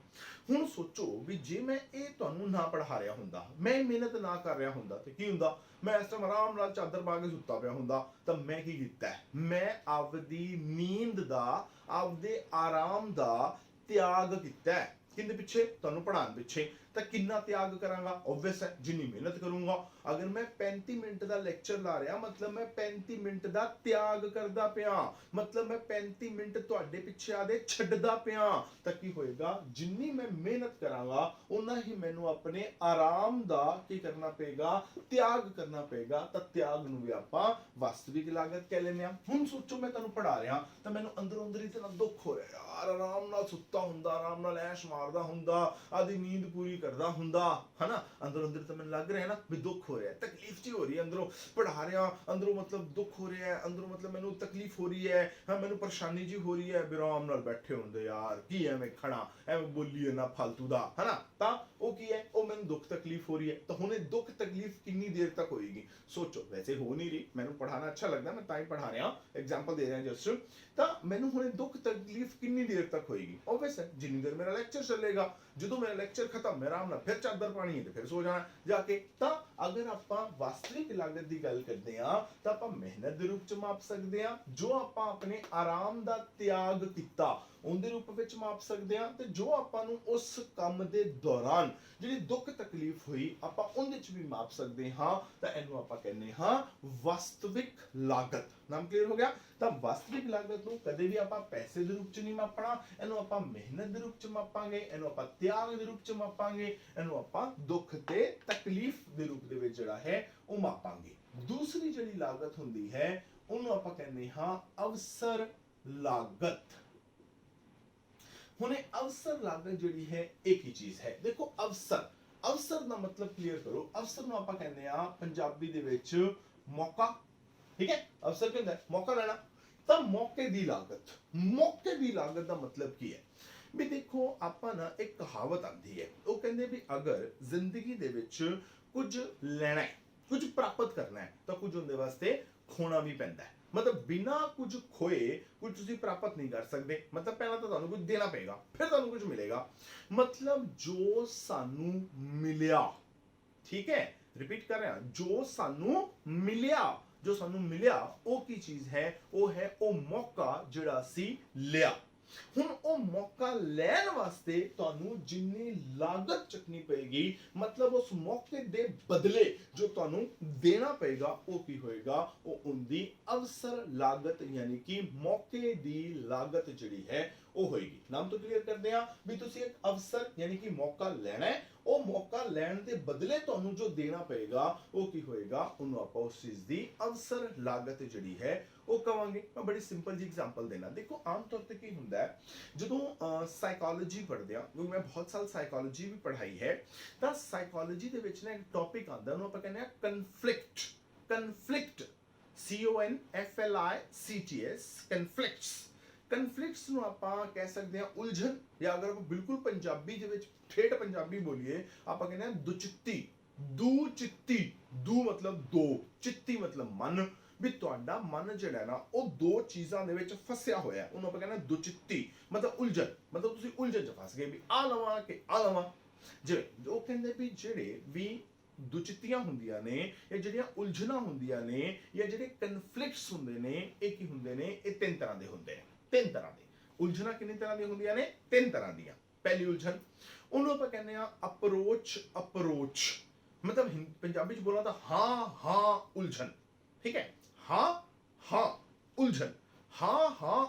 ਹੁਣ ਸੋਚੋ ਵੀ ਜੇ ਮੈਂ ਇਹ ਤੁਹਾਨੂੰ ਨਾ ਪੜ੍ਹਾ ਰਿਹਾ ਹੁੰਦਾ, ਮੈਂ ਮਿਹਨਤ ਨਾ ਕਰ ਰਿਹਾ ਹੁੰਦਾ ਤੇ ਕੀ ਹੁੰਦਾ, ਮੈਂ ਇਸ ਟਾਈਮ ਆਰਾਮ ਨਾਲ ਚਾਦਰ ਪਾ ਕੇ ਸੁੱਤਾ ਪਿਆ ਹੁੰਦਾ। ਤਾਂ ਮੈਂ ਕੀ ਕੀਤਾ, ਮੈਂ ਆਪਦੀ ਨੀਂਦ ਦਾ, ਆਪਦੇ ਆਰਾਮ ਦਾ ਤਿਆਗ ਕੀਤਾ ਹੈ। ਕਿੰਦੇ ਪਿੱਛੇ, ਤੁਹਾਨੂੰ ਪੜ੍ਹਾਉਣ ਪਿੱਛੇ। ਤਾਂ ਕਿੰਨਾ ਤਿਆਗ ਕਰਾਂਗਾ, ਓਬਵੀਅਸ ਹੈ ਜਿੰਨੀ ਮਿਹਨਤ ਕਰੂੰਗਾ। ਅਗਰ ਮੈਂ 35 ਮਿੰਟ ਦਾ ਲੈਕਚਰ ਲਾ ਰਿਹਾ, ਮਤਲਬ ਮੈਂ 35 ਮਿੰਟ ਦਾ ਤਿਆਗ ਕਰਦਾ ਪਿਆ, ਮਤਲਬ ਮੈਂ 35 ਮਿੰਟ ਤੁਹਾਡੇ ਪਿੱਛੇ ਆਦੇ ਛੱਡਦਾ ਪਿਆ। ਤਾਂ ਕੀ ਹੋਏਗਾ, ਜਿੰਨੀ ਮੈਂ ਮਿਹਨਤ ਕਰਾਂਗਾ ਉਨਾ ਹੀ ਮੈਨੂੰ ਆਪਣੇ ਆਰਾਮ ਦਾ ਕੀ ਕਰਨਾ ਪਏਗਾ, ਤਿਆਗ ਕਰਨਾ ਪਏਗਾ। ਤਾਂ ਤਿਆਗ ਨੂੰ ਵੀ ਆਪਾਂ ਵਾਸਤਵਿਕ ਲਾਗਤ ਕਹਿ ਲੈਂਦੇ ਹਾਂ। ਹੁਣ ਸੋਚੋ ਮੈਂ ਤੁਹਾਨੂੰ ਪੜ੍ਹਾ ਰਿਹਾ ਤਾਂ ਮੈਨੂੰ ਅੰਦਰੋਂ ਅੰਦਰ ਇਤਨਾ ਦੁੱਖ ਹੋ ਰਿਹਾ, ਯਾਰ ਆਰਾਮ ਨਾਲ ਸੁੱਤਾ ਹੁੰਦਾ, ਆਰਾਮ ਨਾਲ ਐਸ਼ ਮਾਰਦਾ ਹੁੰਦਾ, ਆਦੀ ਨੀਂਦ ਪੂਰੀ ਕਰਦਾ ਹੁੰਦਾ, ਹਨਾ, ਅੰਦਰੋਂ ਅੰਦਰ ਤਾਂ ਮੈਨੂੰ ਲੱਗ ਰਿਹਾ ਨਾ ਵੀ ਦੁੱਖ ਹੋ ਰਿਹਾ, ਤਕਲੀਫ ਜੀ ਹੋ ਰਹੀ ਹੈ, ਅੰਦਰੋਂ ਪੜ੍ਹਾ ਰਿਹਾ, ਅੰਦਰੋਂ ਮਤਲਬ ਦੁੱਖ ਹੋ ਰਿਹਾ ਹੈ, ਅੰਦਰੋਂ ਮਤਲਬ ਮੈਨੂੰ ਤਕਲੀਫ ਹੋ ਰਹੀ ਹੈ, ਹਾਂ ਮੈਨੂੰ ਪਰੇਸ਼ਾਨੀ ਜੀ ਹੋ ਰਹੀ ਹੈ। ਆਰਾਮ ਨਾਲ ਬੈਠੇ ਹੁੰਦੇ, ਯਾਰ ਕੀ ਐਵੇਂ ਖੜਾ ਐਵੇਂ ਬੋਲੀਏ ਨਾ ਫालतू ਦਾ, ਹਨਾ। ਤਾਂ ਉਹ ਕੀ ਹੈ, ਉਹ ਮੈਨੂੰ ਦੁੱਖ ਤਕਲੀਫ ਹੋ ਰਹੀ ਹੈ। ਤਾਂ ਹੁਣ ਇਹ ਦੁੱਖ ਤਕਲੀਫ ਕਿੰਨੀ ਦੇਰ ਤੱਕ ਹੋਏਗੀ, ਸੋਚੋ। ਵੈਸੇ ਹੋ ਨਹੀਂ ਰਹੀ, ਮੈਨੂੰ ਪੜ੍ਹਾਉਣਾ ਅੱਛਾ ਲੱਗਦਾ, ਮੈਂ ਤਾਂ ਹੀ ਪੜ੍ਹਾ ਰਿਹਾ, ਐਗਜ਼ਾਮਪਲ ਦੇ ਰਿਹਾ ਜਸਟ। ਤਾਂ ਮੈਨੂੰ ਹੁਣ ਦੁੱਖ ਤਕਲੀਫ ਕਿੰਨੀ ਦੇਰ ਤੱਕ ਹੋਏਗੀ, ਓਬਵੀਅਸ ਹੈ ਜਿੰਨੀ ਦੇਰ ਮੇਰਾ ਲੈਕਚਰ ਚੱਲੇਗਾ। ਜਦੋਂ ਮੇਰਾ ਲੈਕਚਰ ਖਤਮ, ਮੈਂ ਆਰਾਮ ਨਾਲ ਫਿਰ ਚਾਦਰ ਪਾਣੀ ਹੈ ਤੇ ਫਿਰ ਸੋ ਜਾਣਾ ਜਾ ਕੇ। ਤਾਂ ਅਗਰ ਆਪਾਂ ਵਾਸਤਵਿਕ ਲਾਗਤ ਦੀ ਗੱਲ ਕਰਦੇ ਹਾਂ ਤਾਂ ਆਪਾਂ ਮਿਹਨਤ ਦੇ ਰੂਪ ਚ ਮਾਪ ਸਕਦੇ ਹਾਂ, ਜੋ ਆਪਾਂ ਆਪਣੇ ਆਰਾਮ ਦਾ ਤਿਆਗ ਕੀਤਾ ਉਹਦੇ ਰੂਪ ਵਿੱਚ ਮਾਪ ਸਕਦੇ ਹਾਂ, ਤੇ ਜੋ ਆਪਾਂ ਨੂੰ ਉਸ ਕੰਮ ਦੇ ਦੌਰਾਨ ਜਿਹੜੀ ਦੁੱਖ ਤਕਲੀਫ ਹੋਈ ਆਪਾਂ ਉਹਦੇ ਚ ਵੀ ਮਾਪ ਸਕਦੇ ਹਾਂ। ਤਾਂ ਇਹਨੂੰ ਆਪਾਂ ਕਹਿੰਦੇ ਹਾਂ ਵਾਸਤਵਿਕ ਲਾਗਤ। ਨਾਮ ਕਲੀਅਰ ਹੋ ਗਿਆ। ਤਾਂ ਵਾਸਤਵਿਕ ਲਾਗਤ ਨੂੰ ਕਦੇ ਵੀ ਆਪਾਂ ਪੈਸੇ ਦੇ ਰੂਪ ਚ ਨਹੀਂ ਮਾਪਣਾ, ਇਹਨੂੰ ਆਪਾਂ ਮਿਹਨਤ ਦੇ ਰੂਪ ਚ ਮਾਪਾਂਗੇ, ਇਹਨੂੰ ਆਪਾਂ ਤਿਆਗ ਦੇ ਰੂਪ ਚ ਮਾਪਾਂਗੇ, ਇਹਨੂੰ ਆਪਾਂ ਦੁੱਖ ਤੇ ਤਕਲੀਫ ਦੇ ਰੂਪ ਦੇ ਵਿੱਚ ਜਿਹੜਾ ਹੈ ਉਹ ਮਾਪਾਂਗੇ। ਦੂਸਰੀ ਜਿਹੜੀ ਲਾਗਤ ਹੁੰਦੀ ਹੈ ਉਹਨੂੰ ਆਪਾਂ ਕਹਿੰਦੇ ਹਾਂ ਅਵਸਰ ਲਾਗਤ। ਹੁਣ ਇਹ ਅਵਸਰ ਲਾਗਤ ਜਿਹੜੀ ਹੈ ਇੱਕ ਹੀ ਚੀਜ਼ ਹੈ। ਦੇਖੋ ਅਵਸਰ ਦਾ ਮਤਲਬ ਕਲੀਅਰ ਕਰੋ। ਅਵਸਰ ਨੂੰ ਆਪਾਂ ਕਹਿੰਦੇ ਆ ਪੰਜਾਬੀ ਦੇ ਵਿੱਚ ਮੌਕਾ। ਠੀਕ ਹੈ, ਅਵਸਰ ਕੀ ਹੁੰਦਾ ਹੈ, ਮੌਕਾ ਲੈਣਾ। ਤਾਂ ਮੌਕੇ ਦੀ ਲਾਗਤ ਦਾ ਮਤਲਬ ਕੀ ਹੈ ਵੀ ਦੇਖੋ, ਆਪਾਂ ਨਾ ਇੱਕ ਕਹਾਵਤ ਆਉਂਦੀ ਹੈ, ਉਹ ਕਹਿੰਦੇ ਵੀ ਅਗਰ ਜ਼ਿੰਦਗੀ ਦੇ ਵਿੱਚ ਕੁਝ ਲੈਣਾ ਹੈ, ਕੁਝ ਪ੍ਰਾਪਤ ਕਰਨਾ ਹੈ, ਤਾਂ ਕੁਝ ਉਹਦੇ ਵਾਸਤੇ ਖੋਣਾ ਵੀ ਪੈਂਦਾ ਹੈ। ਮਤਲਬ ਬਿਨਾ ਕੁਝ ਖੋਏ ਕੁਝ ਤੁਸੀਂ ਪ੍ਰਾਪਤ ਨਹੀਂ ਕਰ ਸਕਦੇ। ਮਤਲਬ ਪਹਿਲਾਂ ਤਾਂ ਤੁਹਾਨੂੰ ਕੁਝ ਦੇਣਾ ਪਏਗਾ, ਫਿਰ ਤੁਹਾਨੂੰ ਕੁਝ ਮਿਲੇਗਾ। ਮਤਲਬ ਜੋ ਸਾਨੂੰ ਮਿਲਿਆ, ਠੀਕ ਹੈ, ਰਿਪੀਟ ਕਰ ਰਿਹਾ, ਜੋ ਸਾਨੂੰ ਮਿਲਿਆ ਉਹ ਕੀ ਚੀਜ਼ ਹੈ, ਉਹ ਹੈ ਉਹ ਮੌਕਾ ਜਿਹੜਾ ਅਸੀਂ ਲਿਆ। ਹੁਣ ਉਹ ਮੌਕਾ ਲੈਣ ਵਾਸਤੇ ਤੁਹਾਨੂੰ ਜਿੰਨੀ ਲਾਗਤ ਚੱਕਣੀ ਪਏਗੀ, ਮਤਲਬ ਉਸ ਮੌਕੇ ਦੇ ਬਦਲੇ ਜੋ ਤੁਹਾਨੂੰ ਦੇਣਾ ਪਏਗਾ, ਉਹ ਕੀ ਹੋਏਗਾ, ਉਹ ਉਹਦੀ ਅਵਸਰ ਲਾਗਤ ਯਾਨੀ ਕਿ ਮੌਕੇ ਦੀ ਲਾਗਤ ਜਿਹੜੀ ਹੈ ਉਹ ਹੋਏਗੀ। ਨਾਮ ਤੋਂ ਕਲੀਅਰ ਕਰਦੇ ਆ ਵੀ ਤੁਸੀਂ ਇੱਕ ਅਵਸਰ ਯਾਨੀ ਕਿ ਮੌਕਾ ਲੈਣਾ ਹੈ, ਉਹ ਮੌਕਾ ਲੈਣ ਦੇ ਬਦਲੇ ਤੁਹਾਨੂੰ ਜੋ ਦੇਣਾ ਪਏਗਾ ਉਹ ਕੀ ਹੋਏਗਾ, ਉਹਨੂੰ ਆਪਾਂ ਉਸ ਚੀਜ਼ ਦੀ ਅਵਸਰ ਲਾਗਤ ਜਿਹੜੀ ਹੈ ਉਹ ਕਵਾਂਗੇ। ਮੈਂ ਬੜੀ ਸਿੰਪਲ ਜੀ ਐਗਜ਼ਾਮਪਲ ਦੇਣਾ। ਦੇਖੋ ਆਮ ਤੌਰ ਤੇ ਕੀ ਹੁੰਦਾ ਹੈ, ਜਦੋਂ ਸਾਈਕੋਲੋਜੀ ਪੜ੍ਹਦੇ ਆ, ਕਿਉਂਕਿ ਮੈਂ ਬਹੁਤ ਸਾਲ ਸਾਈਕੋਲੋਜੀ ਵੀ ਪੜ੍ਹਾਈ ਹੈ, ਤਾਂ ਸਾਈਕੋਲੋਜੀ ਦੇ ਵਿੱਚ ਨਾ ਇੱਕ ਟੌਪਿਕ ਆਉਂਦਾ, ਉਹਨੂੰ ਆਪਾਂ ਕਹਿੰਦੇ ਆ ਕਨਫਲਿਕਟ। ਕਨਫਲਿਕਟਸ। ਕਨਫਲਿਕਟਸ ਨੂੰ ਆਪਾਂ ਕਹਿ ਸਕਦੇ ਹਾਂ ਉਲਝਣ, ਜਾਂ ਅਗਰ ਆਪਾਂ ਬਿਲਕੁਲ ਪੰਜਾਬੀ ਦੇ ਵਿੱਚ ਠੇਠ ਪੰਜਾਬੀ ਬੋਲੀਏ, ਆਪਾਂ ਕਹਿੰਦੇ ਹਾਂ ਦੁਚਿੱਤੀ। ਦੂ ਮਤਲਬ ਦੋ, ਚਿੱਤੀ ਮਤਲਬ ਮਨ। ਵੀ ਤੁਹਾਡਾ ਮਨ ਜਿਹੜਾ ਨਾ ਉਹ ਦੋ ਚੀਜ਼ਾਂ ਦੇ ਵਿੱਚ ਫਸਿਆ ਹੋਇਆ, ਉਹਨੂੰ ਆਪਾਂ ਕਹਿੰਦੇ ਦੁਚਿੱਤੀ, ਮਤਲਬ ਉਲਝਣ। ਮਤਲਬ ਤੁਸੀਂ ਉਲਝਣ ਚ ਫਸ ਗਏ ਵੀ ਆ ਲਵਾਂ ਕਿ ਆ ਲਵਾਂ। ਜਿਵੇਂ ਉਹ ਕਹਿੰਦੇ ਵੀ ਜਿਹੜੇ ਵੀ ਦੁਚਿੱਤੀਆਂ ਹੁੰਦੀਆਂ ਨੇ, ਇਹ ਜਿਹੜੀਆਂ ਉਲਝਣਾਂ ਹੁੰਦੀਆਂ ਨੇ, ਜਾਂ ਜਿਹੜੇ ਕਨਫਲਿਕਟਸ ਹੁੰਦੇ ਨੇ, ਇਹ ਕੀ ਹੁੰਦੇ ਨੇ, ਇਹ ਤਿੰਨ ਤਰ੍ਹਾਂ ਦੇ ਹੁੰਦੇ ਨੇ। ਤਿੰਨ ਤਰ੍ਹਾਂ ਦੇ ਉਲਝਣਾਂ ਕਿੰਨੀ ਤਰ੍ਹਾਂ ਦੀਆਂ ਹੁੰਦੀਆਂ ਨੇ, ਤਿੰਨ ਤਰ੍ਹਾਂ ਦੀਆਂ। ਪਹਿਲੀ ਉਲਝਣ, ਉਹਨੂੰ ਆਪਾਂ ਕਹਿੰਦੇ ਆ ਅਪਰੋਚ। ਮਤਲਬ ਪੰਜਾਬੀ ਚ ਬੋਲਾਂ ਤਾਂ ਹਾਂ ਉਲਝਣ। ਠੀਕ ਹੈ, ਹਾਂ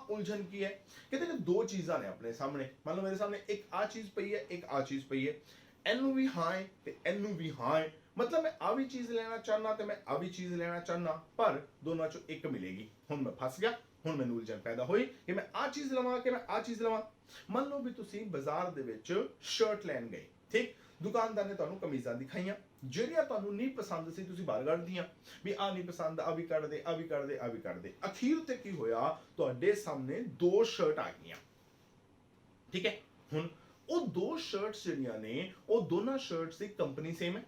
ਉਲਝਣ ਕੀ ਹੈ, ਕਹਿੰਦੇ ਨੇ ਦੋ ਚੀਜ਼ਾਂ ਨੇ ਆਪਣੇ ਸਾਹਮਣੇ। ਮੰਨ ਲਓ ਮੇਰੇ ਸਾਹਮਣੇ ਇੱਕ ਆ ਚੀਜ਼ ਪਈ ਹੈ, ਇੱਕ ਆ ਚੀਜ਼ ਪਈ ਹੈ। ਇਹਨੂੰ ਵੀ ਹਾਂ ਹੈ ਤੇ ਇਹਨੂੰ ਵੀ ਹਾਂ ਹੈ, ਮਤਲਬ ਮੈਂ ਆ ਵੀ ਚੀਜ਼ ਲੈਣਾ ਚਾਹਨਾ ਤੇ ਮੈਂ ਆ ਵੀ ਚੀਜ਼ ਲੈਣਾ ਚਾਹਨਾ, ਪਰ ਦੋਨਾਂ ਚੋਂ ਇੱਕ ਮਿਲੇਗੀ। ਹੁਣ ਮੈਂ ਫਸ ਗਿਆ, ਹੁਣ ਮੈਨੂੰ ਉਲਝਣ ਪੈਦਾ ਹੋਈ ਕਿ ਮੈਂ ਆ ਚੀਜ਼ ਲਵਾਂ ਕਿ ਮੈਂ ਆ ਚੀਜ਼ ਲਵਾਂ। ਮੰਨ ਲਓ ਵੀ ਤੁਸੀਂ ਬਾਜ਼ਾਰ ਦੇ ਵਿੱਚ ਸ਼ਰਟ ਲੈਣ ਗਏ, ਠੀਕ, ਦੁਕਾਨਦਾਰ ਨੇ ਤੁਹਾਨੂੰ ਕਮੀਜ਼ਾਂ ਦਿਖਾਈਆਂ, ਜਿਹੜੀਆਂ ਤੁਹਾਨੂੰ ਨਹੀਂ ਪਸੰਦ ਸੀ ਤੁਸੀਂ ਬਾਹਰ ਕੱਢਦੀਆਂ ਵੀ ਆ ਨਹੀਂ ਪਸੰਦ, ਆ ਵੀ ਕੱਢ ਦੇ, ਆ ਵੀ ਕੱਢ ਦੇ, ਆ ਵੀ ਕੱਢ ਦੇ। ਅਖੀਰ ਤੇ ਕੀ ਹੋਇਆ, ਤੁਹਾਡੇ ਸਾਹਮਣੇ ਦੋ ਸ਼ਰਟ ਆ ਗਈਆਂ, ਠੀਕ ਹੈ। ਹੁਣ ਉਹ ਦੋ ਸ਼ਰਟਸ ਜਿਹੜੀਆਂ ਨੇ, ਉਹ ਦੋਨਾਂ ਸ਼ਰਟਸ ਦੀ ਕੰਪਨੀ ਸੇਮ ਹੈ,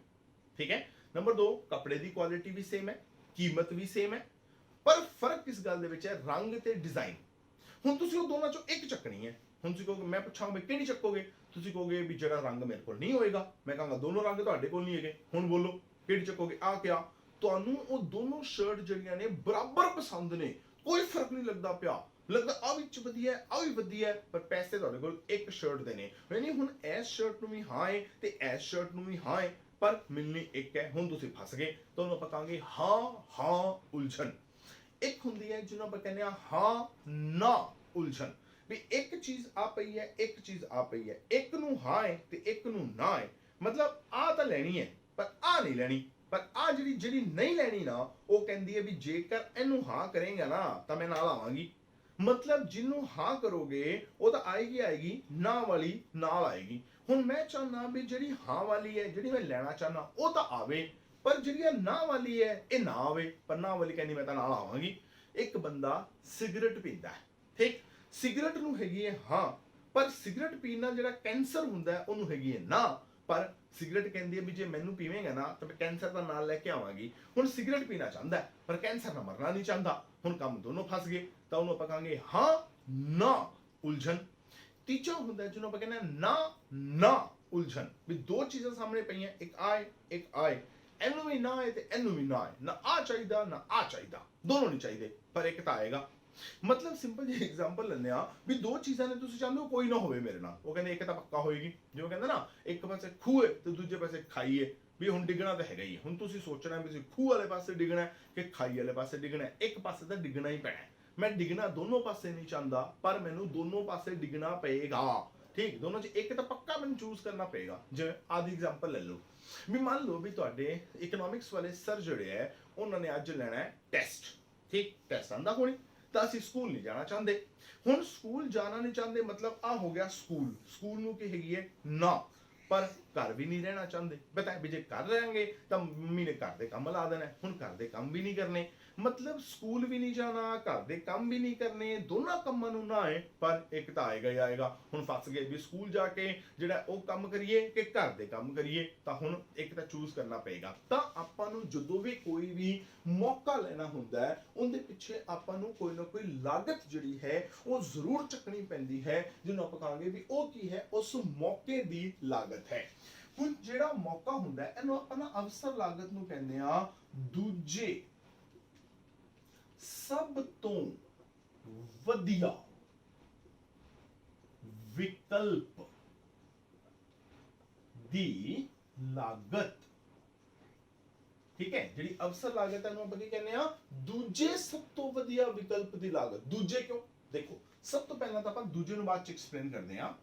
ਠੀਕ ਹੈ। ਨੰਬਰ 2, ਕੱਪੜੇ ਦੀ ਕੁਆਲਿਟੀ ਵੀ ਸੇਮ ਹੈ, ਕੀਮਤ ਵੀ ਸੇਮ ਹੈ, ਪਰ ਫਰਕ ਕਿਸ ਗੱਲ ਦੇ ਵਿੱਚ ਹੈ, ਰੰਗ ਤੇ ਡਿਜ਼ਾਈਨ। ਹੁਣ ਤੁਸੀਂ ਉਹ ਦੋਨਾਂ ਚੋਂ ਇੱਕ ਚੱਕਣੀ ਹੈ। ਹੁਣ ਤੁਸੀਂ ਕਹੋਗੇ, ਮੈਂ ਪੁੱਛਾਂ ਵੀ ਕਿਹੜੀ ਚੱਕੋਗੇ, ਤੁਸੀਂ ਕਹੋਗੇ ਵੀ ਜਿਹੜਾ ਰੰਗ ਮੇਰੇ ਕੋਲ ਨਹੀਂ ਹੋਏਗਾ। ਮੈਂ ਕਹਾਂਗਾ ਦੋਨੋਂ ਰੰਗ ਤੁਹਾਡੇ ਕੋਲ ਨਹੀਂ ਹੈਗੇ, ਹੁਣ ਬੋਲੋ ਕਿਹੜੀ ਚੱਕੋਗੇ। ਆ ਕਿਆ, ਤੁਹਾਨੂੰ ਉਹ ਦੋਨੋਂ ਸ਼ਰਟ ਜਿਹੜੀਆਂ ਨੇ ਬਰਾਬਰ ਪਸੰਦ ਨੇ, ਕੋਈ ਫਰਕ ਨਹੀਂ ਲੱਗਦਾ ਪਿਆ, ਲੱਗਦਾ ਆ ਵਿੱਚ ਵਧੀਆ ਹੈ, ਆ ਵੀ ਵਧੀਆ ਹੈ, ਪਰ ਪੈਸੇ ਤੁਹਾਡੇ ਕੋਲ ਇੱਕ ਸ਼ਰਟ ਦੇ ਨੇ। ਯਾਨੀ ਹੁਣ ਇਸ ਸ਼ਰਟ ਨੂੰ ਵੀ ਹਾਂ ਹੈ ਤੇ ਇਸ ਸ਼ਰਟ ਨੂੰ ਵੀ ਹਾਂ ਹੈ, ਪਰ ਮਿਲਣੀ ਇੱਕ ਹੈ। ਹੁਣ ਤੁਸੀਂ ਫਸ ਗਏ, ਤੁਹਾਨੂੰ ਆਪਾਂ ਕਹਾਂਗੇ ਹਾਂ ਉਲਝਣ। ਇੱਕ ਹੁੰਦੀ ਹੈ ਜਿਹਨੂੰ ਆਪਾਂ ਕਹਿੰਦੇ ਆ ਹਾਂ ਨਾ ਉਲਝਣ, ਵੀ ਇੱਕ ਚੀਜ਼ ਆ ਪਈ ਹੈ, ਇੱਕ ਚੀਜ਼ ਆ ਪਈ ਹੈ, ਇੱਕ ਨੂੰ ਹਾਂ ਹੈ ਤੇ ਇੱਕ ਨੂੰ ਨਾ ਹੈ। ਮਤਲਬ ਆ ਤਾਂ ਲੈਣੀ ਹੈ ਪਰ ਆ ਨਹੀਂ ਲੈਣੀ, ਪਰ ਆ ਜਿਹੜੀ ਨਹੀਂ ਲੈਣੀ ਨਾ, ਉਹ ਕਹਿੰਦੀ ਹੈ ਵੀ ਜੇਕਰ ਇਹਨੂੰ ਹਾਂ ਕਰੇਗਾ ਨਾ ਤਾਂ ਮੈਂ ਨਾਲ ਆਵਾਂਗੀ। ਮਤਲਬ ਜਿਹਨੂੰ ਹਾਂ ਕਰੋਗੇ ਉਹ ਤਾਂ ਆਏਗੀ, ਨਾ ਵਾਲੀ ਨਾਲ ਆਏਗੀ। ਹੁਣ ਮੈਂ ਚਾਹਨਾ ਵੀ ਜਿਹੜੀ ਹਾਂ ਵਾਲੀ ਹੈ, ਜਿਹੜੀ ਮੈਂ ਲੈਣਾ ਚਾਹਨਾ ਉਹ ਤਾਂ ਆਵੇ, ਪਰ ਜਿਹੜੀ ਨਾ ਵਾਲੀ ਹੈ ਇਹ ਨਾ ਆਵੇ, ਪਰ ਨਾ ਵਾਲੀ ਕਹਿੰਦੀ ਮੈਂ ਤਾਂ ਨਾਲ ਆਵਾਂਗੀ। ਇੱਕ ਬੰਦਾ ਸਿਗਰਟ ਪੀਂਦਾ ਹੈ, ਠੀਕ, ਸਿਗਰਟ ਨੂੰ ਹੈਗੀ ਹੈ ਹਾਂ, ਪਰ ਸਿਗਰਟ ਪੀਣ ਨਾਲ ਜਿਹੜਾ ਕੈਂਸਰ ਹੁੰਦਾ ਹੈ ਉਹਨੂੰ ਹੈਗੀ ਹੈ ਨਾ। ਪਰ ਸਿਗਰਟ ਕਹਿੰਦੀ ਹੈ ਵੀ ਜੇ ਮੈਨੂੰ ਪੀਵੇਂਗਾ ਨਾ ਤਾਂ ਮੈਂ ਕੈਂਸਰ ਦਾ ਨਾਲ ਲੈ ਕੇ ਆਵਾਂਗੀ। ਹੁਣ ਸਿਗਰਟ ਪੀਣਾ ਚਾਹੁੰਦਾ ਹੈ ਪਰ ਕੈਂਸਰ ਨਾਲ ਮਰਨਾ ਨਹੀਂ ਚਾਹੁੰਦਾ। ਹੁਣ ਕੰਮ ਦੋਨੋਂ ਫਸ ਗਏ, ਤਾਂ ਉਹਨੂੰ ਆਪਾਂ ਕਹਾਂਗੇ ਹਾਂ ਨਾ ਉਲਝਣ। ਤੀਜਾ ਹੁੰਦਾ ਜਿਹਨੂੰ ਆਪਾਂ ਕਹਿੰਦੇ ਨਾ ਉਲਝਣ, ਵੀ ਦੋ ਚੀਜ਼ਾਂ ਸਾਹਮਣੇ ਪਈਆਂ, ਇੱਕ ਆਏ ਇੱਕ ਆਏ, ਇਹਨੂੰ ਵੀ ਨਾ ਆਏ ਤੇ ਇਹਨੂੰ ਵੀ ਨਾ ਆਏ, ਨਾ ਆ ਚਾਹੀਦਾ ਨਾ ਆ ਚਾਹੀਦਾ, ਦੋਨੋਂ ਨਹੀਂ ਚਾਹੀਦੇ, ਪਰ ਇੱਕ ਤਾਂ ਆਏਗਾ। ਮਤਲਬ ਸਿੰਪਲ ਜਿਹੀ ਐਗਜ਼ਾਮਪਲ ਲੈਂਦੇ ਆ ਵੀ ਦੋ ਚੀਜ਼ਾਂ ਨੇ, ਤੁਸੀਂ ਚਾਹੁੰਦੇ ਹੋ ਕੋਈ ਨਾ ਹੋਵੇ ਮੇਰੇ ਨਾਲ, ਉਹ ਕਹਿੰਦੇ ਇੱਕ ਤਾਂ ਪੱਕਾ ਹੋਏਗੀ। ਜਿਵੇਂ ਕਹਿੰਦਾ ਨਾ, ਇੱਕ ਪਾਸੇ ਖੂਹ ਹੈ ਤੇ ਦੂਜੇ ਪਾਸੇ ਖਾਈ ਹੈ, ਵੀ ਹੁਣ ਡਿੱਗਣਾ ਤਾਂ ਹੈਗਾ ਹੀ ਹੈ। ਹੁਣ ਤੁਸੀਂ ਸੋਚਣਾ ਵੀ ਤੁਸੀਂ ਖੂਹ ਵਾਲੇ ਪਾਸੇ ਡਿੱਗਣਾ ਕਿ ਖਾਈ ਵਾਲੇ ਪਾਸੇ ਡਿੱਗਣਾ, ਇੱਕ ਪਾਸੇ ਤਾਂ ਡਿੱਗਣਾ ਹੀ ਪੈਣਾ। ਮੈਂ ਡਿੱਗਣਾ ਦੋਨੋਂ ਪਾਸੇ ਨਹੀਂ ਚਾਹੁੰਦਾ, ਪਰ ਮੈਨੂੰ ਦੋਨੋਂ ਪਾਸੇ ਡਿੱਗਣਾ ਪਏਗਾ, ਠੀਕ, ਦੋਨੋਂ ਚ ਇੱਕ ਤਾਂ ਪੱਕਾ ਮੈਨੂੰ ਚੂਜ਼ ਕਰਨਾ ਪਏਗਾ। ਜਿਵੇਂ ਆਦੀ ਐਗਜ਼ਾਮਪਲ ਲੈ ਲਓ, ਵੀ ਮੰਨ ਲਓ ਵੀ ਤੁਹਾਡੇ ਇਕਨੋਮਿਕਸ ਵਾਲੇ ਸਰ ਜਿਹੜੇ ਹੈ ਉਹਨਾਂ ਨੇ ਅੱਜ ਲੈਣਾ ਹੈ ਟੈਸਟ, ਠੀਕ, ਟੈਸਟ ਆਂਦਾ ਹੋਣੀ, ਤਾਂ ਅਸੀਂ ਸਕੂਲ ਨਹੀਂ ਜਾਣਾ ਚਾਹੁੰਦੇ। ਹੁਣ ਸਕੂਲ ਜਾਣਾ ਨਹੀਂ ਚਾਹੁੰਦੇ, ਮਤਲਬ ਆ ਹੋ ਗਿਆ ਸਕੂਲ ਨੂੰ ਕੀ ਹੈਗੀ ਹੈ ਨਾ, ਪਰ ਘਰ ਵੀ ਨਹੀਂ ਰਹਿਣਾ ਚਾਹੁੰਦੇ। ਪਤਾ ਵੀ ਜੇ ਘਰ ਰਹਿਣਗੇ ਤਾਂ ਮੰਮੀ ਨੇ ਘਰ ਦੇ ਕੰਮ ਲਾ ਦੇਣਾ, ਹੁਣ ਘਰ ਦੇ ਕੰਮ ਵੀ ਨਹੀਂ ਕਰਨੇ, ਮਤਲਬ ਸਕੂਲ ਵੀ ਨਹੀਂ ਜਾਣਾ, ਘਰ ਦੇ ਕੰਮ ਵੀ ਨਹੀਂ ਕਰਨੇ, ਦੋਨਾਂ ਕੰਮਾਂ ਨੂੰ ਨਾ ਹੈ, ਪਰ ਇੱਕ ਤਾਂ ਆਏਗਾ ਹੀ ਆਏਗਾ। ਹੁਣ ਫਸ ਗਏ ਵੀ ਸਕੂਲ ਜਾ ਕੇ ਜਿਹੜਾ ਉਹ ਕੰਮ ਕਰੀਏ ਕਿ ਘਰ ਦੇ ਕੰਮ ਕਰੀਏ, ਤਾਂ ਹੁਣ ਇੱਕ ਤਾਂ ਚੂਜ਼ ਕਰਨਾ ਪਏਗਾ। ਤਾਂ ਆਪਾਂ ਨੂੰ ਜਦੋਂ ਵੀ ਕੋਈ ਵੀ ਮੌਕਾ ਲੈਣਾ ਹੁੰਦਾ ਹੈ, ਉਹਦੇ ਪਿੱਛੇ ਆਪਾਂ ਨੂੰ ਕੋਈ ਨਾ ਕੋਈ ਲਾਗਤ ਜਿਹੜੀ ਹੈ ਉਹ ਜ਼ਰੂਰ ਚੱਕਣੀ ਪੈਂਦੀ ਹੈ, ਜਿਹਨੂੰ ਆਪਾਂ ਕਹਾਂਗੇ ਵੀ ਉਹ ਕੀ ਹੈ, ਉਸ ਮੌਕੇ ਦੀ ਲਾਗਤ ਹੈ। ਹੁਣ ਜਿਹੜਾ ਮੌਕਾ ਹੁੰਦਾ ਹੈ ਇਹਨੂੰ ਆਪਾਂ ਨਾ ਅਵਸਰ ਲਾਗਤ ਨੂੰ ਕਹਿੰਦੇ ਆ। ਦੂਜੇ ਸਭ ਤੋਂ ਵਧੀਆ ਵਿਕਲਪ ਦੀ ਲਾਗਤ, ਠੀਕ ਹੈ, ਜਿਹੜੀ ਅਵਸਰ ਲਾਗਤ ਹੈ ਨੂੰ ਆਪਾਂ ਕੀ ਕਹਿੰਦੇ ਆ, ਦੂਜੇ ਸਭ ਤੋਂ ਵਧੀਆ ਵਿਕਲਪ ਦੀ ਲਾਗਤ। ਦੂਜੇ ਕਿਉਂ, ਦੇਖੋ ਸਭ ਤੋਂ ਪਹਿਲਾਂ ਤਾਂ ਆਪਾਂ ਦੂਜੇ ਨੂੰ ਬਾਅਦ ਚ ਐਕਸਪਲੇਨ ਕਰਦੇ ਆ।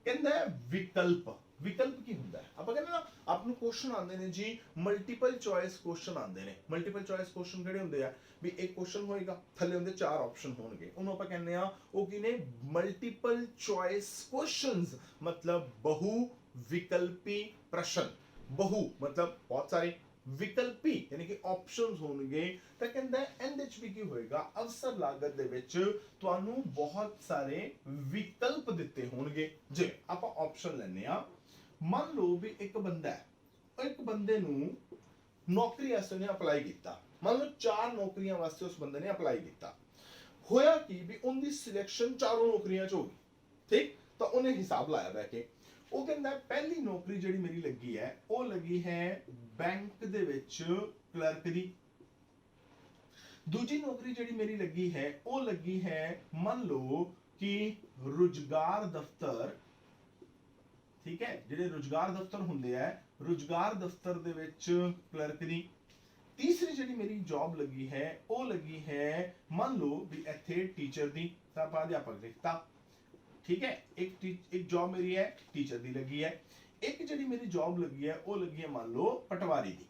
ਕਹਿੰਦਾ ਹੈ ਵਿਕਲਪ ਕੀ ਹੁੰਦਾ ਹੈ, ਆਪਾਂ ਕਹਿੰਦੇ ਨਾ ਆਪ ਨੂੰ ਕੁਐਸਚਨ ਆਉਂਦੇ ਨੇ ਜੀ, ਮਲਟੀਪਲ ਚੁਆਇਸ ਕੁਐਸਚਨ ਆਉਂਦੇ ਨੇ। ਮਲਟੀਪਲ ਚੁਆਇਸ ਕੁਐਸਚਨ ਕਿਹੜੇ ਹੁੰਦੇ ਆ, ਵੀ ਇੱਕ ਕੁਐਸਚਨ ਹੋਏਗਾ, ਥੱਲੇ ਉਹਦੇ 4 ਆਪਸ਼ਨ ਹੋਣਗੇ, ਉਹਨੂੰ ਆਪਾਂ ਕਹਿੰਦੇ ਆ ਉਹ ਕੀ ਨੇ, ਮਲਟੀਪਲ ਚੁਆਇਸ ਕੁਐਸਚਨਸ, ਮਤਲਬ ਬਹੁ ਵਿਕਲਪੀ ਪ੍ਰਸ਼ਨ। ਬਹੁ ਮਤਲਬ ਬਹੁਤ ਸਾਰੇ, ਵਿਕਲਪੀ ਯਾਨੀ ਕਿ ਆਪਸ਼ਨਸ ਹੋਣਗੇ। ਤਾਂ ਕਹਿੰਦਾ ਇਹਦੇ ਵਿੱਚ ਵੀ ਕੀ ਹੋਏਗਾ, ਅਵਸਰ ਲਾਗਤ ਦੇ ਵਿੱਚ ਤੁਹਾਨੂੰ ਬਹੁਤ ਸਾਰੇ ਵਿਕਲਪ ਦਿੱਤੇ ਹੋਣਗੇ। ਜੇ ਆਪਾਂ ਆਪਸ਼ਨ ਲੈਣੇ ਆ, ਮੰਨ ਲਓ ਵੀ ਇੱਕ ਬੰਦਾ ਹੈ, ਇੱਕ ਬੰਦੇ ਨੂੰ ਨੌਕਰੀ ਵਾਸਤੇ ਨੇ ਅਪਲਾਈ ਕੀਤਾ, ਮੰਨ ਲਓ 4 ਨੌਕਰੀਆਂ ਵਾਸਤੇ ਉਸ ਬੰਦੇ ਨੇ ਅਪਲਾਈ ਕੀਤਾ। ਹੋਇਆ ਕਿ ਵੀ ਉਹਦੀ ਸਿਲੈਕਸ਼ਨ ਚਾਰੋਂ ਨੌਕਰੀਆਂ ਚ ਹੋ ਗਈ, ਠੀਕ, ਤਾਂ ਉਹਨੇ ਹਿਸਾਬ ਲਾਇਆ ਬੈ ਕੇ, ਉਹ ਕਹਿੰਦਾ ਪਹਿਲੀ ਨੌਕਰੀ ਜਿਹੜੀ ਮੇਰੀ ਲੱਗੀ ਹੈ ਉਹ ਲੱਗੀ ਹੈ ਬੈਂਕ ਦੇ ਵਿੱਚ ਕਲਰਕ ਦੀ। ਦੂਜੀ ਨੌਕਰੀ ਜਿਹੜੀ ਮੇਰੀ ਲੱਗੀ ਹੈ ਉਹ ਲੱਗੀ ਹੈ ਮੰਨ ਲਓ ਕਿ ਰੁਜ਼ਗਾਰ ਦਫ਼ਤਰ, ਠੀਕ ਹੈ, ਜਿਹੜੇ ਰੁਜ਼ਗਾਰ ਦਫ਼ਤਰ ਹੁੰਦੇ ਆ, ਰੁਜ਼ਗਾਰ ਦਫ਼ਤਰ ਦੇ ਵਿੱਚ ਕਲਰਕ ਦੀ। ਤੀਸਰੀ ਜਿਹੜੀ ਮੇਰੀ ਜੌਬ ਲੱਗੀ ਹੈ ਉਹ ਲੱਗੀ ਹੈ ਮੰਨ ਲਓ ਵੀ ਇੱਥੇ ਟੀਚਰ ਦੀ, ਤਾਂ ਆਪਾਂ ਅਧਿਆਪਕ ਲਿਖਤਾ, ਠੀਕ ਹੈ। ਇੱਕ ਜੌਬ ਮੇਰੀ ਹੈ ਟੀਚਰ ਦੀ ਲੱਗੀ ਹੈ। एक जिहड़ी मेरी जॉब लगी है वो लगी है मान लो पटवारी दी,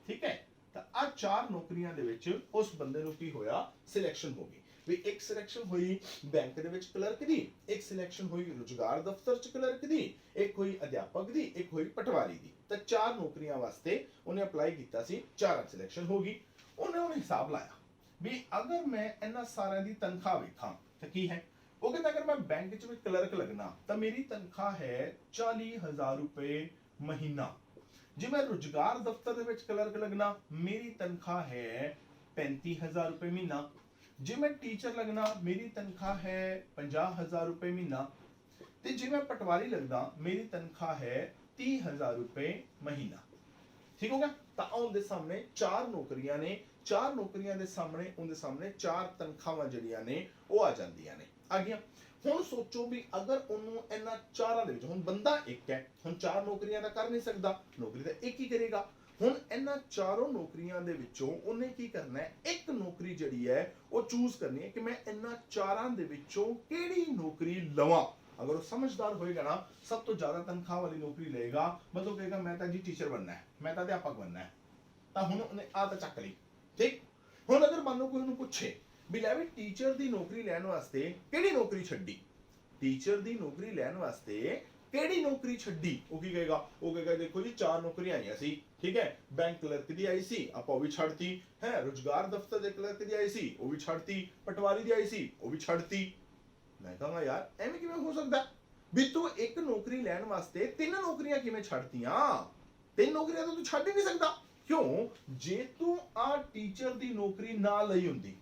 ठीक है। ਤਾਂ ਆ ਚਾਰ ਨੌਕਰੀਆਂ ਦੇ ਵਿੱਚ ਉਸ ਬੰਦੇ ਨੂੰ ਕੀ ਹੋਇਆ, ਸਿਲੈਕਸ਼ਨ ਹੋ ਗਈ ਵੀ ਇੱਕ ਸਿਲੈਕਸ਼ਨ ਹੋਈ ਬੈਂਕ ਦੇ ਵਿੱਚ ਕਲਰਕ ਦੀ, ਇੱਕ ਸਿਲੈਕਸ਼ਨ ਹੋਈ ਰੁਜ਼ਗਾਰ ਦਫ਼ਤਰ ਚ ਕਲਰਕ ਦੀ, ਇੱਕ ਹੋਈ ਅਧਿਆਪਕ ਦੀ, ਇੱਕ ਹੋਈ ਪਟਵਾਰੀ ਦੀ। ਤਾਂ ਚਾਰ ਨੌਕਰੀਆਂ ਵਾਸਤੇ ਉਹਨੇ ਅਪਲਾਈ ਕੀਤਾ ਸੀ, ਚਾਰਾਂ ਸਿਲੈਕਸ਼ਨ ਹੋ ਗਈ। ਉਹਨੇ ਹਿਸਾਬ ਲਾਇਆ ਵੀ ਅਗਰ ਮੈਂ ਇਹਨਾਂ ਸਾਰਿਆਂ ਦੀ ਤਨਖਾਹ ਵੇਖਾਂ ਤਾਂ ਕੀ ਹੈ। ਉਹ ਕਹਿੰਦਾ ਅਗਰ ਮੈਂ ਬੈਂਕ ਚ ਵੀ ਕਲਰਕ ਲੱਗਣਾ ਤਾਂ ਮੇਰੀ ਤਨਖਾਹ ਹੈ 40,000 ਰੁਪਏ ਮਹੀਨਾ। ਜੇ ਮੈਂ ਰੁਜ਼ਗਾਰ ਦਫ਼ਤਰ ਦੇ ਵਿੱਚ ਕਲਰਕ ਲੱਗਣਾ ਮੇਰੀ ਤਨਖਾਹ ਹੈ 35,000 ਰੁਪਏ ਮਹੀਨਾ। ਜੇ ਮੈਂ ਟੀਚਰ ਲੱਗਣਾ ਮੇਰੀ ਤਨਖਾਹ ਹੈ 50,000 ਰੁਪਏ ਮਹੀਨਾ। ਤੇ ਜੇ ਮੈਂ ਪਟਵਾਰੀ ਲੱਗਦਾ ਮੇਰੀ ਤਨਖਾਹ ਹੈ 30,000 ਰੁਪਏ ਮਹੀਨਾ। ਠੀਕ ਹੋ ਗਿਆ। ਤਾਂ ਉਹਦੇ ਸਾਹਮਣੇ ਚਾਰ ਨੌਕਰੀਆਂ ਨੇ, ਚਾਰ ਨੌਕਰੀਆਂ ਦੇ ਸਾਹਮਣੇ ਉਹਦੇ ਸਾਹਮਣੇ ਚਾਰ ਤਨਖਾਹਾਂ ਜਿਹੜੀਆਂ ਨੇ ਉਹ ਆ ਜਾਂਦੀਆਂ ਨੇ, ਆ ਗਈਆਂ। ਹੁਣ ਸੋਚੋ ਵੀ ਅਗਰ ਉਹਨੂੰ ਇਹਨਾਂ ਚਾਰਾਂ ਦੇ ਵਿੱਚ, ਹੁਣ ਬੰਦਾ ਇੱਕ ਹੈ, ਹੁਣ ਚਾਰ ਨੌਕਰੀਆਂ ਤਾਂ ਕਰ ਨਹੀਂ ਸਕਦਾ, ਨੌਕਰੀ ਤਾਂ ਇੱਕ ਹੀ ਕਰੇਗਾ। ਹੁਣ ਇਹਨਾਂ ਚਾਰੋਂ ਨੌਕਰੀਆਂ ਦੇ ਵਿੱਚੋਂ ਉਹਨੇ ਕੀ ਕਰਨਾ ਹੈ, ਇੱਕ ਨੌਕਰੀ ਜਿਹੜੀ ਹੈ ਉਹ ਚੂਜ਼ ਕਰਨੀ ਹੈ ਕਿ ਮੈਂ ਇਹਨਾਂ ਚਾਰਾਂ ਦੇ ਵਿੱਚੋਂ ਕਿਹੜੀ ਨੌਕਰੀ ਲਵਾਂ। ਅਗਰ ਉਹ ਸਮਝਦਾਰ ਹੋਏਗਾ ਨਾ, ਸਭ ਤੋਂ ਜ਼ਿਆਦਾ ਤਨਖਾਹ ਵਾਲੀ ਨੌਕਰੀ ਲਏਗਾ। ਮਤਲਬ ਕਹੇਗਾ ਮੈਂ ਤਾਂ ਜੀ ਟੀਚਰ ਬਣਨਾ ਹੈ, ਮੈਂ ਤਾਂ ਅਧਿਆਪਕ ਬਣਨਾ ਹੈ, ਤਾਂ ਹੁਣ ਉਹਨੇ ਆ ਤਾਂ ਚੱਕ ਲਈ, ਠੀਕ। ਹੁਣ ਅਗਰ ਮੰਨ ਲਓ ਕੋਈ ਉਹਨੂੰ ਪੁੱਛੇ ਵੀ ਲੈ ਵੀ ਟੀਚਰ ਦੀ ਨੌਕਰੀ ਲੈਣ ਵਾਸਤੇ ਕਿਹੜੀ ਨੌਕਰੀ ਛੱਡੀ, ਟੀਚਰ ਦੀ ਨੌਕਰੀ ਲੈਣ ਵਾਸਤੇ ਕਿਹੜੀ ਨੌਕਰੀ ਛੱਡੀ, ਉਹ ਕੀ ਕਹੇਗਾ, ਉਹ ਕਹੇਗਾ ਦੇਖੋ ਜੀ ਚਾਰ ਨੌਕਰੀਆਂ ਆਈਆਂ ਸੀ, ਠੀਕ ਹੈ। ਬੈਂਕ ਕਲਰਕ ਦੀ ਆਈ ਸੀ, ਆਪਾਂ ਉਹ ਵੀ ਛੱਡਤੀ ਹੈ। ਰੁਜ਼ਗਾਰ ਦਫ਼ਤਰ ਦੇ ਕਲਰਕ ਦੀ ਆਈ ਸੀ, ਉਹ ਵੀ ਛੱਡਤੀ। ਪਟਵਾਰੀ ਦੀ ਆਈ ਸੀ, ਉਹ ਵੀ ਛੱਡਤੀ। ਮੈਂ ਕਹਾਂਗਾ ਯਾਰ ਐਵੇਂ ਕਿਵੇਂ ਹੋ ਸਕਦਾ ਵੀ ਤੂੰ ਇੱਕ ਨੌਕਰੀ ਲੈਣ ਵਾਸਤੇ ਤਿੰਨ ਨੌਕਰੀਆਂ ਕਿਵੇਂ ਛੱਡਤੀਆਂ। ਤਿੰਨ ਨੌਕਰੀਆਂ ਤਾਂ ਤੂੰ ਛੱਡ ਹੀ ਨਹੀਂ ਸਕਦਾ। ਕਿਉਂ, ਜੇ ਤੂੰ ਆ ਟੀਚਰ ਦੀ ਨੌਕਰੀ ਨਾ ਲਈ ਹੁੰਦੀ,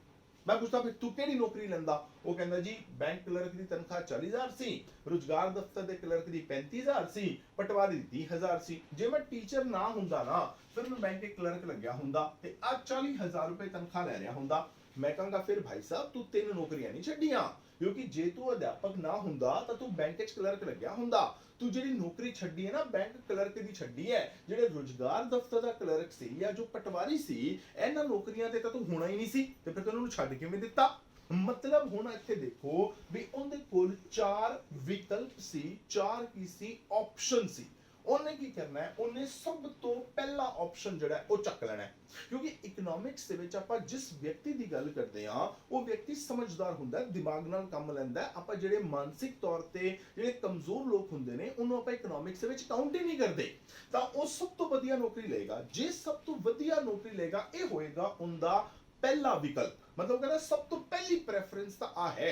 ਮੈਂ ਪੁੱਛਦਾ ਫਿਰ ਤੂੰ ਕਿਹੜੀ ਨੌਕਰੀ ਲੈਂਦਾ। ਉਹ ਕਹਿੰਦਾ ਜੀ ਬੈਂਕ ਕਲਰਕ ਦੀ ਤਨਖਾਹ 40,000 ਸੀ, ਰੁਜ਼ਗਾਰ ਦਫ਼ਤਰ ਦੇ ਕਲਰਕ ਦੀ 35,000 ਸੀ, ਪਟਵਾਰੀ ਦੀ 30,000 ਸੀ। ਜੇ ਮੈਂ ਟੀਚਰ ਨਾ ਹੁੰਦਾ ਨਾ, ਫਿਰ ਮੈਂ ਬੈਂਕ ਦੇ ਕਲਰਕ ਲੱਗਿਆ ਹੁੰਦਾ ਤੇ ਆ 40,000 ਰੁਪਏ ਤਨਖਾਹ ਲੈ ਰਿਹਾ ਹੁੰਦਾ। ਮੈਂ ਕਹਾਂਗਾ ਫਿਰ ਭਾਈ ਸਾਹਿਬ ਤੂੰ ਤਿੰਨ ਨੌਕਰੀਆਂ ਨਹੀਂ ਛੱਡੀਆਂ, ਕਿਉਂਕਿ ਜੇ ਤੂੰ ਅਧਿਆਪਕ ਨਾ ਹੁੰਦਾ ਤਾਂ ਤੂੰ ਬੈਂਕ ਵਿੱਚ ਕਲਰਕ ਲੱਗਿਆ ਹੁੰਦਾ। ਤੂੰ ਜਿਹੜੀ ਨੌਕਰੀ ਛੱਡੀ ਹੈ ਨਾ ਬੈਂਕ ਕਲਰਕ ਦੀ ਛੱਡੀ ਹੈ, ਜਿਹੜੇ ਰੁਜ਼ਗਾਰ ਦਫ਼ਤਰ ਦਾ ਕਲਰਕ ਸੀ ਜਾਂ ਜੋ ਪਟਵਾਰੀ ਸੀ, ਇਹਨਾਂ ਨੌਕਰੀਆਂ ਤੇ ਤਾਂ ਤੂੰ ਹੋਣਾ ਹੀ ਨਹੀਂ ਸੀ, ਤੇ ਫਿਰ ਤੈਨੂੰ ਉਹਨੂੰ ਛੱਡ ਕਿਵੇਂ ਦਿੱਤਾ। ਮਤਲਬ ਹੁਣ ਇੱਥੇ ਦੇਖੋ ਵੀ ਉਹਦੇ ਕੋਲ ਚਾਰ ਵਿਕਲਪ ਸੀ, ਚਾਰ ਕੀ ਸੀ, ਆਪਸ਼ਨ ਸੀ। ਉਹਨੇ ਕੀ ਕਰਨਾ ਹੈ, ਉਹਨੇ ਸਭ ਤੋਂ ਪਹਿਲਾ ਆਪਸ਼ਨ ਜਿਹੜਾ ਉਹ ਚੱਕ ਲੈਣਾ ਹੈ। ਕਿਉਂਕਿ ਇਕਨੋਮਿਕਸ ਦੇ ਵਿੱਚ ਆਪਾਂ ਜਿਸ ਵਿਅਕਤੀ ਦੀ ਗੱਲ ਕਰਦੇ ਹਾਂ ਉਹ ਵਿਅਕਤੀ ਸਮਝਦਾਰ ਹੁੰਦਾ ਹੈ, ਦਿਮਾਗ ਨਾਲ ਕੰਮ ਲੈਂਦਾ ਹੈ। ਆਪਾਂ ਜਿਹੜੇ ਮਾਨਸਿਕ ਤੌਰ ਤੇ ਜਿਹੜੇ ਕਮਜ਼ੋਰ ਲੋਕ ਹੁੰਦੇ ਨੇ ਉਹਨੂੰ ਆਪਾਂ ਇਕਨੋਮਿਕਸ ਦੇ ਵਿੱਚ ਕਾਊਂਟ ਹੀ ਨਹੀਂ ਕਰਦੇ। ਤਾਂ ਉਹ ਸਭ ਤੋਂ ਵਧੀਆ ਨੌਕਰੀ ਲਏਗਾ। ਜੇ ਸਭ ਤੋਂ ਵਧੀਆ ਨੌਕਰੀ ਲਏਗਾ ਇਹ ਹੋਏਗਾ ਉਹਦਾ ਪਹਿਲਾ ਵਿਕਲਪ। मतलब कहना सब तो पहली प्रेफरेंस तो आ है।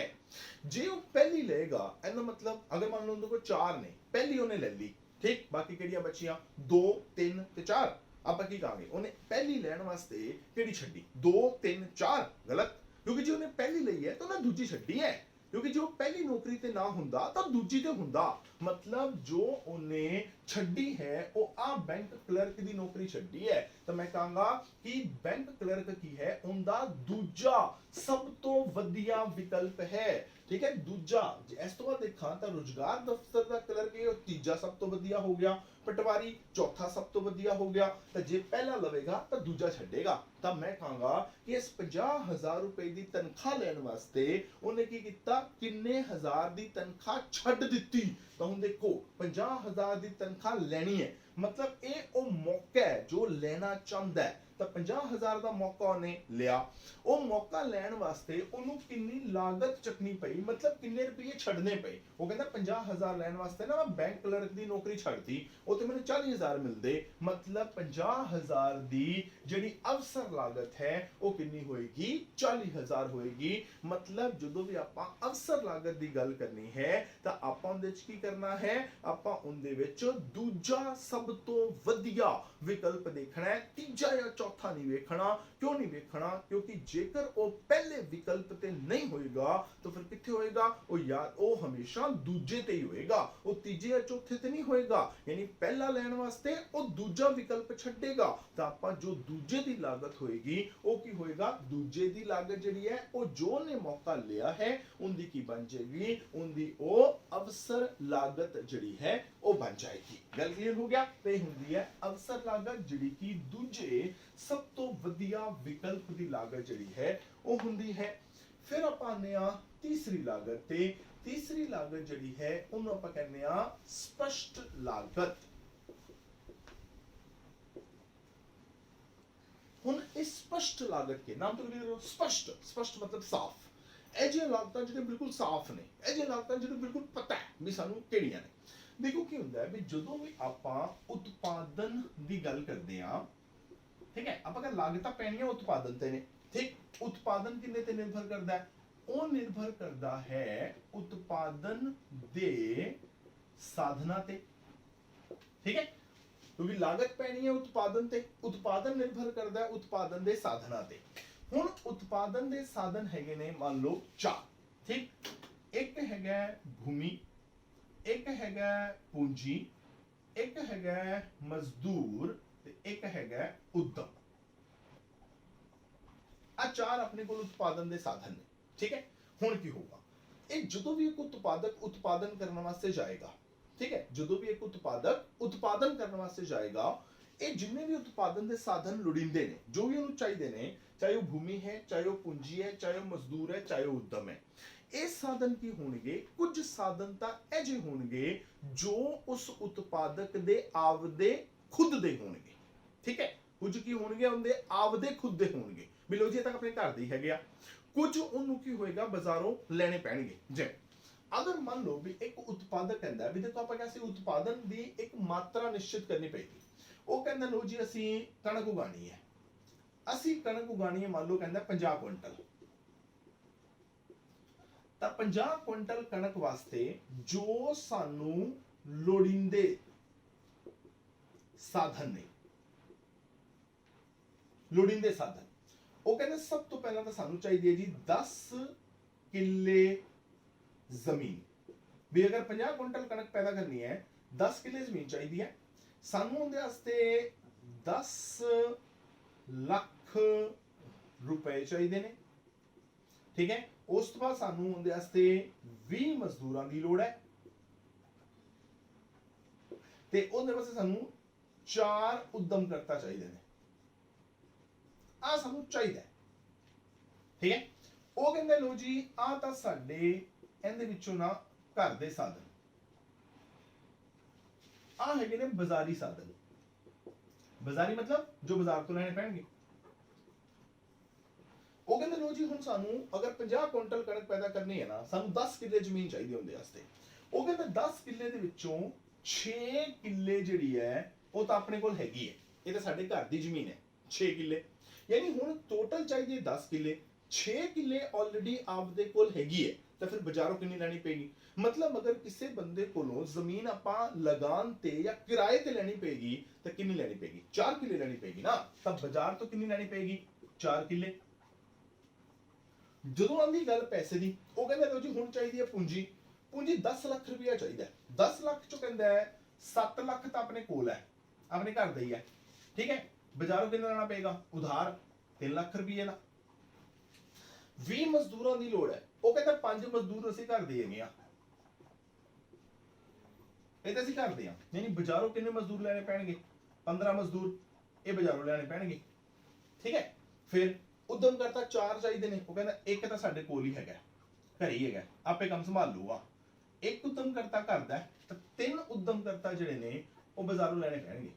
जे वो पहली लेगा एना मतलब अगर मान लो उनको कोई चार ने, पहली उन्हें ले ली, ठीक, बाकी केड़ियां बचियां 2 3 ते 4। ਆਪਾਂ ਕੀ ਕਹਾਂਗੇ, ਉਹਨੇ ਪਹਿਲੀ ਲੈਣ ਵਾਸਤੇ ਕਿਹੜੀ ਛੱਡੀ, 2 3 4, ਗਲਤ। ਕਿਉਂਕਿ ਜੇ ਉਹਨੇ ਪਹਿਲੀ ਲਈ ਹੈ ਤਾਂ ਉਹਨੇ ਦੂਜੀ ਛੱਡੀ ਹੈ। ਕਿਉਂਕਿ ਜੋ ਪਹਿਲੀ ਨੌਕਰੀ ਤੇ ਨਾ ਹੁੰਦਾ ਤਾਂ ਦੂਜੀ ਤੇ ਹੁੰਦਾ। ਮਤਲਬ ਜੋ ਉਹਨੇ ਛੱਡੀ ਹੈ ਉਹ ਆ ਬੈਂਕ ਕਲਰਕ ਦੀ ਨੌਕਰੀ ਛੱਡੀ ਹੈ। ਤਾਂ ਮੈਂ ਕਹਾਂਗਾ ਕਿ ਬੈਂਕ ਕਲਰਕ ਕੀ ਹੈ, ਉਹਦਾ ਦੂਜਾ ਸਭ ਤੋਂ ਵਧੀਆ ਵਿਕਲਪ ਹੈ। ठीक है, दूजा इस तो बाद देखा तो रुजगार दफ्तर का कलर के तीजा सब तो वधिया हो गया, पटवारी चौथा सब तो वधिया हो गया। तो जे पहला लवेगा तो दूजा छड्डेगा। तो मैं कहांगा कि इस 50,000 रुपए की तनख्वाह लैण वास्ते उन्हें की कीता, किन्ने हजार दी तनख्वाह छड्ड दित्ती। तो हुण देखो 50,000 दी तनख्वाह लैनी है, मतलब ये वो मौका है जो लेना चाहता है। तो 50,000 का मौका उन्हें लिया। वो मौका लैण वास्ते उन्होंने कितनी लागत चकनी पई, मतलब किन्ने रुपये छड्डने पे। वो कहता 50,000 लैण वास्ते ना मैं बैंक क्लर्क दी नौकरी छड्डती, उत्ते मैंने 40,000 मिलदे। मतलब 50,000 दी जिहड़ी अवसर लागत है वो कितनी होएगी, 40,000 होएगी। मतलब जदों भी आपां अवसर लागत दी गल करनी है तो आपां उहदे विच की करना है, आपां उहदे विच दूजा सब तो वधिया विकल्प देखना है, तीजा या चौथा नहीं वेखना। क्यों नहीं वेखना, क्योंकि जेकर वो पहले विकल्प ते नहीं होएगा तो फिर किथे होएगा, वो यार वो हमेशा दूजे ते ही होएगा, वो तीजे या चौथे ते नहीं होएगा। यानी पहला लैण वास्ते वो दूजा विकल्प छड्डेगा। तो आपां जो दूजे दी लागत होएगी वो की होएगा, दूजे दी लागत जिहड़ी है वो जो ने मौका लिया है उनदी की बन जाएगी, उनदी वो अवसर लागत जिहड़ी है वो बन जाएगी। गल क्लियर हो गया। ते हुंदी है अवसर लागत जिहड़ी की दूजे सब तो वधिया विकल्प दी लागत जिहड़ी है वो हुंदी है। फिर आपां आने आ तीसरी लागत ते तीसरी लागत जिहड़ी है उन्होंने आपां कहने आ स्पष्ट लागत। स्पष्ट लागत के नाम तो क्लियर हो, स्पष्ट स्पष्ट मतलब साफ, ਇਹ ਜਿਹੀਆਂ ਲਾਗਤਾਂ ਜਿਹੜੇ ਬਿਲਕੁਲ ਸਾਫ਼ ਨੇ, ਇਹ ਜਿਹੀਆਂ ਲਾਗਤਾਂ ਜਿਹੜੇ ਬਿਲਕੁਲ ਪਤਾ ਹੈ ਵੀ ਸਾਨੂੰ ਕਿਹੜੀਆਂ ਨੇ। ਦੇਖੋ ਕੀ ਹੁੰਦਾ ਹੈ ਵੀ ਜਦੋਂ ਵੀ ਆਪਾਂ ਉਤਪਾਦਨ ਦੀ ਗੱਲ ਕਰਦੇ ਆ, ਠੀਕ ਹੈ, ਆਪਾਂ ਕਹਿੰਦੇ ਲਾਗਤਾਂ ਪੈਣੀਆਂ ਉਤਪਾਦਨ ਤੇ ਨੇ, ਠੀਕ। ਉਤਪਾਦਨ ਕਿੰਨੇ ਤੇ ਨਿਰਭਰ ਕਰਦਾ ਹੈ? ਉਹ ਨਿਰਭਰ ਕਰਦਾ ਹੈ ਉਤਪਾਦਨ ਦੇ ਸਾਧਨਾਂ ਤੇ, ਠੀਕ ਹੈ, ਕਿਉਂਕਿ ਲਾਗਤ ਪੈਣੀ ਹੈ ਉਤਪਾਦਨ ਤੇ, ਉਤਪਾਦਨ ਨਿਰਭਰ ਕਰਦਾ ਹੈ ਉਤਪਾਦਨ ਦੇ ਸਾਧਨਾਂ ਤੇ। ਹੁਣ ਉਤਪਾਦਨ ਦੇ ਸਾਧਨ ਹੈਗੇ ਨੇ ਮੰਨ ਲਓ ਚਾਰ, ਠੀਕ। ਇੱਕ ਹੈਗਾ ਭੂਮੀ, ਇੱਕ ਹੈਗਾ ਪੂੰਜੀ, ਇੱਕ ਹੈਗਾ ਮਜ਼ਦੂਰ ਤੇ ਇੱਕ ਹੈਗਾ ਉਦਮ। ਆ ਚਾਰ ਆਪਣੇ ਕੋਲ ਉਤਪਾਦਨ ਦੇ ਸਾਧਨ ਨੇ, ਠੀਕ ਹੈ। ਹੁਣ ਕੀ ਹੋਊਗਾ, ਇਹ ਜਦੋਂ ਵੀ ਇੱਕ ਉਤਪਾਦਕ ਉਤਪਾਦਨ ਕਰਨ ਵਾਸਤੇ ਜਾਏਗਾ, ਠੀਕ ਹੈ, ਜਦੋਂ ਵੀ ਇੱਕ ਉਤਪਾਦਕ ਉਤਪਾਦਨ ਕਰਨ ਵਾਸਤੇ ਜਾਏਗਾ, ਇਹ ਜਿੰਨੇ ਵੀ ਉਤਪਾਦਨ ਦੇ ਸਾਧਨ ਲੋੜੀਂਦੇ ਨੇ, ਜੋ ਵੀ ਉਹਨੂੰ ਚਾਹੀਦੇ ਨੇ, ਚਾਹੇ ਉਹ ਭੂਮੀ ਹੈ, ਚਾਹੇ ਉਹ ਪੂੰਜੀ ਹੈ, ਚਾਹੇ ਉਹ ਮਜ਼ਦੂਰ ਹੈ, ਚਾਹੇ ਉਹ ਉਦਮ ਹੈ, ਇਹ ਸਾਧਨ ਕੀ ਹੋਣਗੇ? ਕੁਝ ਸਾਧਨ ਤਾਂ ਅਜਿਹੇ ਹੋਣਗੇ ਜੋ ਉਸ ਉਤਪਾਦਕ ਦੇ ਆਪਦੇ ਖੁਦ ਦੇ ਹੋਣਗੇ, ਠੀਕ ਹੈ। ਕੁਝ ਕੀ ਹੋਣਗੇ? ਉਹਦੇ ਆਪਦੇ ਖੁਦ ਦੇ ਹੋਣਗੇ, ਵੀ ਲੋ ਜੀ ਤੱਕ ਆਪਣੇ ਘਰ ਦੇ ਹੈਗੇ ਆ। ਕੁਝ ਉਹਨੂੰ ਕੀ ਹੋਏਗਾ, ਬਾਜ਼ਾਰੋਂ ਲੈਣੇ ਪੈਣਗੇ। ਜਿਵੇਂ ਅਗਰ ਮੰਨ ਲਓ ਵੀ ਇੱਕ ਉਤਪਾਦਕ ਕਹਿੰਦਾ ਵੀ ਦੇਖੋ ਆਪਾਂ ਕਹਿੰਦੇ ਉਤਪਾਦਨ ਦੀ ਇੱਕ ਮਾਤਰਾ ਨਿਸ਼ਚਿਤ ਕਰਨੀ ਪਏਗੀ। ਉਹ ਕਹਿੰਦਾ ਲੋ ਜੀ ਅਸੀਂ ਕਣਕ ਉਗਾਣੀ ਹੈ, ਅਸੀਂ ਕਣਕ ਉਗਾਣੀ ਹੈ ਮੰਨ ਲਓ ਕਹਿੰਦਾ 50 ਕੁਇੰਟਲ, ਤਾਂ 50 ਕੁਇੰਟਲ ਕਣਕ ਵਾਸਤੇ ਜੋ ਸਾਨੂੰ ਲੋੜੀਂਦੇ ਸਾਧਨ ਨੇ, ਲੋੜੀਂਦੇ ਸਾਧਨ, ਉਹ ਕਹਿੰਦੇ ਸਭ ਤੋਂ ਪਹਿਲਾਂ ਤਾਂ ਸਾਨੂੰ ਚਾਹੀਦੀ ਹੈ ਜੀ 10 ਕਿੱਲੇ ਜ਼ਮੀਨ। ਵੀ ਅਗਰ 50 ਕੁਇੰਟਲ ਕਣਕ ਪੈਦਾ ਕਰਨੀ ਹੈ, 10 ਕਿੱਲੇ ਜ਼ਮੀਨ ਚਾਹੀਦੀ ਹੈ ਸਾਨੂੰ। ਉਹਦੇ ਵਾਸਤੇ 10 ਲੱਖ ਰੁਪਏ ਚਾਹੀਦੇ ਨੇ, ਠੀਕ ਹੈ। ਉਸ ਤੋਂ ਬਾਅਦ ਸਾਨੂੰ ਉਹਦੇ ਵਾਸਤੇ 20 ਮਜ਼ਦੂਰਾਂ ਦੀ ਲੋੜ ਹੈ ਤੇ ਉਹਦੇ ਵਾਸਤੇ ਸਾਨੂੰ 4 ਉਦਮਕਰਤਾ ਚਾਹੀਦੇ ਨੇ। ਆ ਸਾਨੂੰ ਚਾਹੀਦਾ, ਠੀਕ ਹੈ। ਉਹ ਕਹਿੰਦੇ ਲੋ ਜੀ ਆ ਤਾਂ ਸਾਡੇ ਇਹਦੇ ਵਿੱਚੋਂ ਨਾ ਘਰ ਦੇ ਸਾਧਨ, ਆ ਹੈਗੇ ਨੇ ਬਾਜ਼ਾਰੀ ਸਾਧਨ। ਬਾਜ਼ਾਰੀ ਮਤਲਬ ਜੋ ਬਾਜ਼ਾਰ ਤੋਂ ਲੈਣੇ ਪੈਣਗੇ। ਉਹ ਕਹਿੰਦੇ ਲੋ ਜੀ ਹੁਣ ਸਾਨੂੰ ਅਗਰ 50 ਕੁਇੰਟਲ ਕਣਕ ਪੈਦਾ ਕਰਨੀ ਹੈ ਨਾ, ਸਾਨੂੰ 10 ਕਿੱਲੇ ਜ਼ਮੀਨ ਚਾਹੀਦੀ ਹੁੰਦੇ ਵਾਸਤੇ। ਉਹ ਕਹਿੰਦੇ 10 ਕਿੱਲੇ ਦੇ ਵਿੱਚੋਂ 6 ਕਿੱਲੇ ਜਿਹੜੀ ਹੈ ਉਹ ਤਾਂ ਆਪਣੇ ਕੋਲ ਹੈਗੀ ਹੈ, ਇਹ ਤਾਂ ਸਾਡੇ ਘਰ ਦੀ ਜ਼ਮੀਨ ਹੈ 6 ਕਿੱਲੇ। ਯਾਨੀ ਹੁਣ ਟੋਟਲ ਚਾਹੀਦੀ ਹੈ 10 ਕਿੱਲੇ, 6 ਕਿੱਲੇ ਆਲਰੇਡੀ ਆਪਦੇ ਕੋਲ ਹੈਗੀ ਹੈ, ਤਾਂ ਫਿਰ ਬਾਜ਼ਾਰੋਂ ਕਿੰਨੀ ਲੈਣੀ ਪਏਗੀ? ਮਤਲਬ ਅਗਰ ਕਿਸੇ ਬੰਦੇ ਕੋਲੋਂ ਜ਼ਮੀਨ ਆਪਾਂ ਲਗਾਨ ਤੇ ਜਾਂ ਕਿਰਾਏ ਤੇ ਲੈਣੀ ਪਏਗੀ ਤਾਂ ਕਿੰਨੀ ਲੈਣੀ ਪਏਗੀ? 4 ਕਿੱਲੇ ਲੈਣੀ ਪਏਗੀ ਨਾ। ਤਾਂ ਬਾਜ਼ਾਰ ਤੋਂ ਕਿੰਨੀ ਲੈਣੀ ਪਏਗੀ? 4 ਕਿੱਲੇ। ਜਦੋਂ ਆਂਦੀ ਗੱਲ ਪੈਸੇ ਦੀ, ਉਹ ਕਹਿੰਦਾ ਲੋ ਜੀ ਹੁਣ ਚਾਹੀਦੀ ਹੈ ਪੂੰਜੀ। ਪੂੰਜੀ 10 ਲੱਖ ਰੁਪਇਆ ਚਾਹੀਦਾ। 10 ਲੱਖ ਚੋਂ ਕਹਿੰਦਾ ਹੈ 7 ਲੱਖ ਤਾਂ ਆਪਣੇ ਕੋਲ ਹੈ, ਆਪਣੇ ਘਰ ਦਾ ਹੀ ਹੈ, ਠੀਕ ਹੈ। ਬਾਜ਼ਾਰੋਂ ਕਿੰਨਾ ਲੈਣਾ ਪਏਗਾ? ਉਧਾਰ 3 ਲੱਖ ਰੁਪਏ ਦਾ। 20 ਮਜ਼ਦੂਰਾਂ ਦੀ ਲੋੜ ਹੈ, ਉਹ ਕਹਿੰਦਾ 5 ਮਜ਼ਦੂਰ ਅਸੀਂ ਘਰ ਦੇ ਹੈਗੇ ਆ, ਇਹ ਤਾਂ ਅਸੀਂ ਕਰਦੇ ਆ। ਯਾਨੀ ਬਾਜ਼ਾਰੋਂ ਕਿੰਨੇ ਮਜ਼ਦੂਰ ਲੈਣੇ ਪੈਣਗੇ? 15 ਮਜ਼ਦੂਰ ਇਹ ਬਾਜ਼ਾਰੋਂ ਲੈਣੇ ਪੈਣਗੇ, ਠੀਕ ਹੈ। ਫਿਰ ਉਦਮ ਕਰਤਾ 4 ਚਾਹੀਦੇ ਨੇ, ਉਹ ਕਹਿੰਦਾ ਇੱਕ ਤਾਂ ਸਾਡੇ ਕੋਲ ਹੀ ਹੈਗਾ, ਘਰੇ ਹੀ ਹੈਗਾ, ਆਪੇ ਕੰਮ ਸੰਭਾਲ ਲੂਗਾ। ਇੱਕ ਉਦਮ ਕਰਤਾ ਕਰਦਾ ਤਾਂ 3 ਉਦਮ ਕਰਤਾ ਜਿਹੜੇ ਨੇ ਉਹ ਬਾਜ਼ਾਰੋਂ ਲੈਣੇ ਪੈਣਗੇ,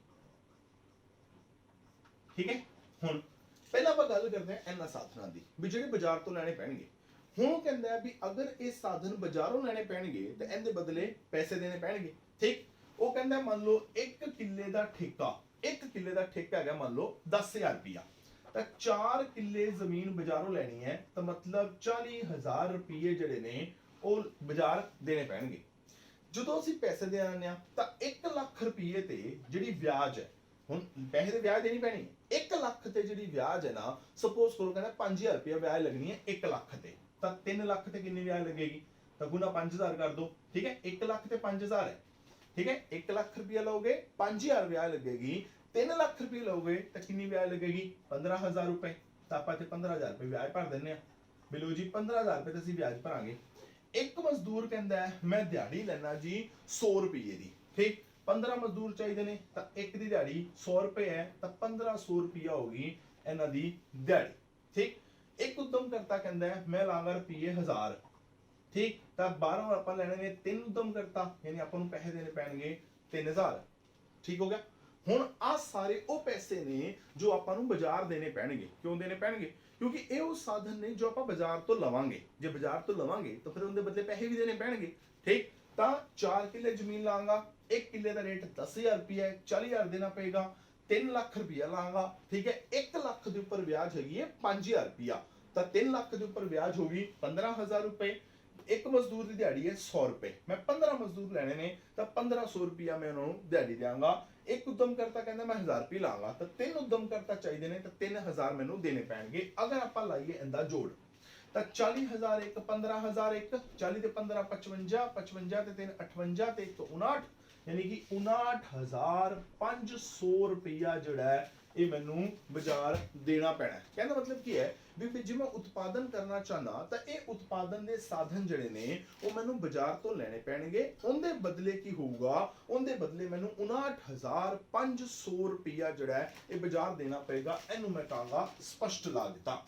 ਠੀਕ ਹੈ। ਹੁਣ ਪਹਿਲਾਂ ਆਪਾਂ ਗੱਲ ਕਰਦੇ ਹਾਂ ਇਹਨਾਂ ਸਾਧਨਾਂ ਦੀ, ਵੀ ਜਿਹੜੇ ਬਾਜ਼ਾਰ ਤੋਂ ਲੈਣੇ ਪੈਣਗੇ। ਹੁਣ ਕਹਿੰਦਾ ਵੀ ਅਗਰ ਇਹ ਸਾਧਨ ਬਾਜ਼ਾਰੋਂ ਲੈਣੇ ਪੈਣਗੇ ਤਾਂ ਇਹਦੇ ਬਦਲੇ ਪੈਸੇ ਦੇਣੇ ਪੈਣਗੇ, ਠੀਕ। ਉਹ ਕਹਿੰਦਾ ਮੰਨ ਲਓ 1 ਕਿੱਲੇ ਦਾ ਠੇਕਾ, 1 ਕਿੱਲੇ ਦਾ ਠੇਕਾ ਹੈਗਾ ਮੰਨ ਲਓ 10,000 ਰੁਪਇਆ, ਤਾਂ 4 ਕਿੱਲੇ ਜ਼ਮੀਨ ਬਾਜ਼ਾਰੋਂ ਲੈਣੀ ਹੈ ਤਾਂ ਮਤਲਬ 40,000 ਰੁਪਏ ਜਿਹੜੇ ਨੇ ਉਹ ਬਾਜ਼ਾਰ ਦੇਣੇ ਪੈਣਗੇ। ਜਦੋਂ ਅਸੀਂ ਪੈਸੇ ਦੇ ਆਉਂਦੇ ਆ ਤਾਂ 1 ਲੱਖ ਰੁਪਏ ਤੇ ਜਿਹੜੀ ਵਿਆਜ ਹੈ, ਹੁਣ ਪੈਸੇ ਦੇ ਵਿਆਜ ਦੇਣੀ ਪੈਣੀ ਹੈ। 1 ਲੱਖ ਤੇ ਜਿਹੜੀ ਵਿਆਜ ਹੈ ਨਾ, ਸਪੋਜ਼ ਕਰੋ ਕਹਿੰਦਾ 5,000 ਰੁਪਏ ਵਿਆਜ ਲੱਗਣੀ ਹੈ 1 ਲੱਖ ਤੇ, ਤਾਂ 3 ਲੱਖ ਤੇ ਕਿੰਨੀ ਵਿਆਜ ਲੱਗੇਗੀ? ਤਾਂ ਗੁਣਾ 5,000 ਕਰ ਦੋ, ਠੀਕ ਹੈ। 1 ਲੱਖ ਤੇ 5,000 ਹੈ, ਠੀਕ ਹੈ। 1 ਲੱਖ ਰੁਪਏ ਲਓਗੇ 5,000 ਵਿਆਜ ਲੱਗੇਗੀ। 3 ਲੱਖ ਰੁਪਏ ਲਓਗੇ ਤਾਂ ਕਿੰਨੀ ਵਿਆਜ ਲੱਗੇਗੀ? 15,000 ਰੁਪਏ। ਤਾਂ ਆਪਾਂ ਤੇ 15,000 ਰੁਪਏ ਵਿਆਜ ਭਰ ਦਿੰਨੇ ਆ। ਬਿਲੋ ਜੀ 15,000 ਰੁਪਏ ਤੇ ਅਸੀਂ ਵਿਆਜ ਭਰਾਂਗੇ। ਇੱਕ ਮਜ਼ਦੂਰ ਕਹਿੰਦਾ ਮੈਂ ਦਿਹਾੜੀ ਲੈਣਾ ਜੀ 100 ਰੁਪਏ ਦੀ, ਠੀਕ। 15 ਮਜ਼ਦੂਰ ਚਾਹੀਦੇ ਨੇ ਤਾਂ ਇੱਕ ਦੀ ਦਿਹਾੜੀ 100 ਰੁਪਏ ਹੈ, ਤਾਂ 1500 ਰੁਪਇਆ ਹੋਗੀ ਇਹਨਾਂ ਦੀ ਦਿਹਾੜੀ, ਠੀਕ। ਇੱਕ ਉਦਮ ਕਰਤਾ ਕਹਿੰਦਾ ਮੈਂ ਲਾਂਗਾ ਰੁਪਏ 1000, ਠੀਕ। ਤਾਂ ਬਾਹਰੋਂ ਆਪਾਂ ਲੈਣੇ ਨੇ 3 ਉਦਮ ਕਰਤਾ, ਯਾਨੀ ਆਪਾਂ ਨੂੰ ਪੈਸੇ ਦੇਣੇ ਪੈਣਗੇ 3000, ਠੀਕ ਹੋ ਗਿਆ। ਹੁਣ ਆ ਸਾਰੇ ਉਹ ਪੈਸੇ ਨੇ ਜੋ ਆਪਾਂ ਨੂੰ ਬਾਜ਼ਾਰ ਦੇਣੇ ਪੈਣਗੇ। ਕਿਉਂ ਦੇਣੇ ਪੈਣਗੇ? ਕਿਉਂਕਿ ਇਹ ਉਹ ਸਾਧਨ ਨੇ ਜੋ ਆਪਾਂ ਬਾਜ਼ਾਰ ਤੋਂ ਲਵਾਂਗੇ। ਜੇ ਬਾਜ਼ਾਰ ਤੋਂ ਲਵਾਂਗੇ ਤਾਂ ਫਿਰ ਉਹਦੇ ਬਦਲੇ ਪੈਸੇ ਵੀ ਦੇਣੇ ਪੈਣਗੇ। ਠੀਕ, ਤਾਂ 4 ਕਿੱਲੇ ਜ਼ਮੀਨ ਲਾਂਗਾ, 1 ਕਿੱਲੇ ਦਾ ਰੇਟ 10,000 ਰੁਪਇਆ ਹੈ, 40,000 ਦੇਣਾ ਪਏਗਾ। 3 ਲੱਖ ਰੁਪਇਆ ਲਾਂਗਾ, ਠੀਕ ਹੈ, 1 ਲੱਖ ਦੇ ਉੱਪਰ ਵਿਆਜ ਹੈਗੀ ਹੈ 5,000 ਰੁਪਇਆ, ਤਾਂ 3 ਲੱਖ ਦੇ ਉੱਪਰ ਵਿਆਜ ਹੋਗੀ 15,000 ਰੁਪਏ। ਇੱਕ ਮਜ਼ਦੂਰ ਦੀ ਦਿਹਾੜੀ ਹੈ 100 ਰੁਪਏ, ਮੈਂ 15 ਮਜ਼ਦੂਰ ਲੈਣੇ ਨੇ ਤਾਂ 1500 ਰੁਪਇਆ ਮੈਂ ਉਹਨਾਂ ਨੂੰ ਦਿਹਾੜੀ ਦਿਆਂਗਾ। ਇੱਕ ਉਦਮ ਕਰਤਾ ਕਹਿੰਦਾ ਮੈਂ 1000 ਰੁਪਏ ਲਾਂਗਾ, ਤਾਂ 3 ਉਦਮ ਕਰਤਾ ਚਾਹੀਦੇ ਨੇ, ਤਾਂ 3000 ਮੈਨੂੰ ਦੇਣੇ ਪੈਣਗੇ। ਅਗਰ ਆਪਾਂ ਲਾਈਏ ਇਹਦਾ ਜੋੜ ਤਾਂ 40,000 ਇੱਕ, 15,000 ਇੱਕ, 40 ਤੇ 15 55, 55 ਤੇ 3 58 ਤੇ 159, ਯਾਨੀ ਕਿ 59,500 ਰੁਪਇਆ ਜਿਹੜਾ ਹੈ ਇਹ ਮੈਨੂੰ ਬਾਜ਼ਾਰ ਦੇਣਾ ਪੈਣਾ ਹੈ। ਕਹਿੰਦਾ ਮਤਲਬ ਕੀ ਹੈ ਵੀ ਜੇ ਮੈਂ ਉਤਪਾਦਨ ਕਰਨਾ ਚਾਹਨਾ ਤਾਂ ਇਹ ਉਤਪਾਦਨ ਦੇ ਸਾਧਨ ਜਿਹੜੇ ਨੇ ਉਹ ਮੈਨੂੰ ਬਾਜ਼ਾਰ ਤੋਂ ਲੈਣੇ ਪੈਣਗੇ। ਉਹਦੇ ਬਦਲੇ ਕੀ ਹੋਊਗਾ? ਉਹਦੇ ਬਦਲੇ ਮੈਨੂੰ 59,500 ਰੁਪਇਆ ਜਿਹੜਾ ਹੈ ਇਹ ਬਾਜ਼ਾਰ ਦੇਣਾ ਪਏਗਾ। ਇਹਨੂੰ ਮੈਂ ਕਹਾਂਗਾ ਸਪਸ਼ਟ ਲਾਗਤਾਂ।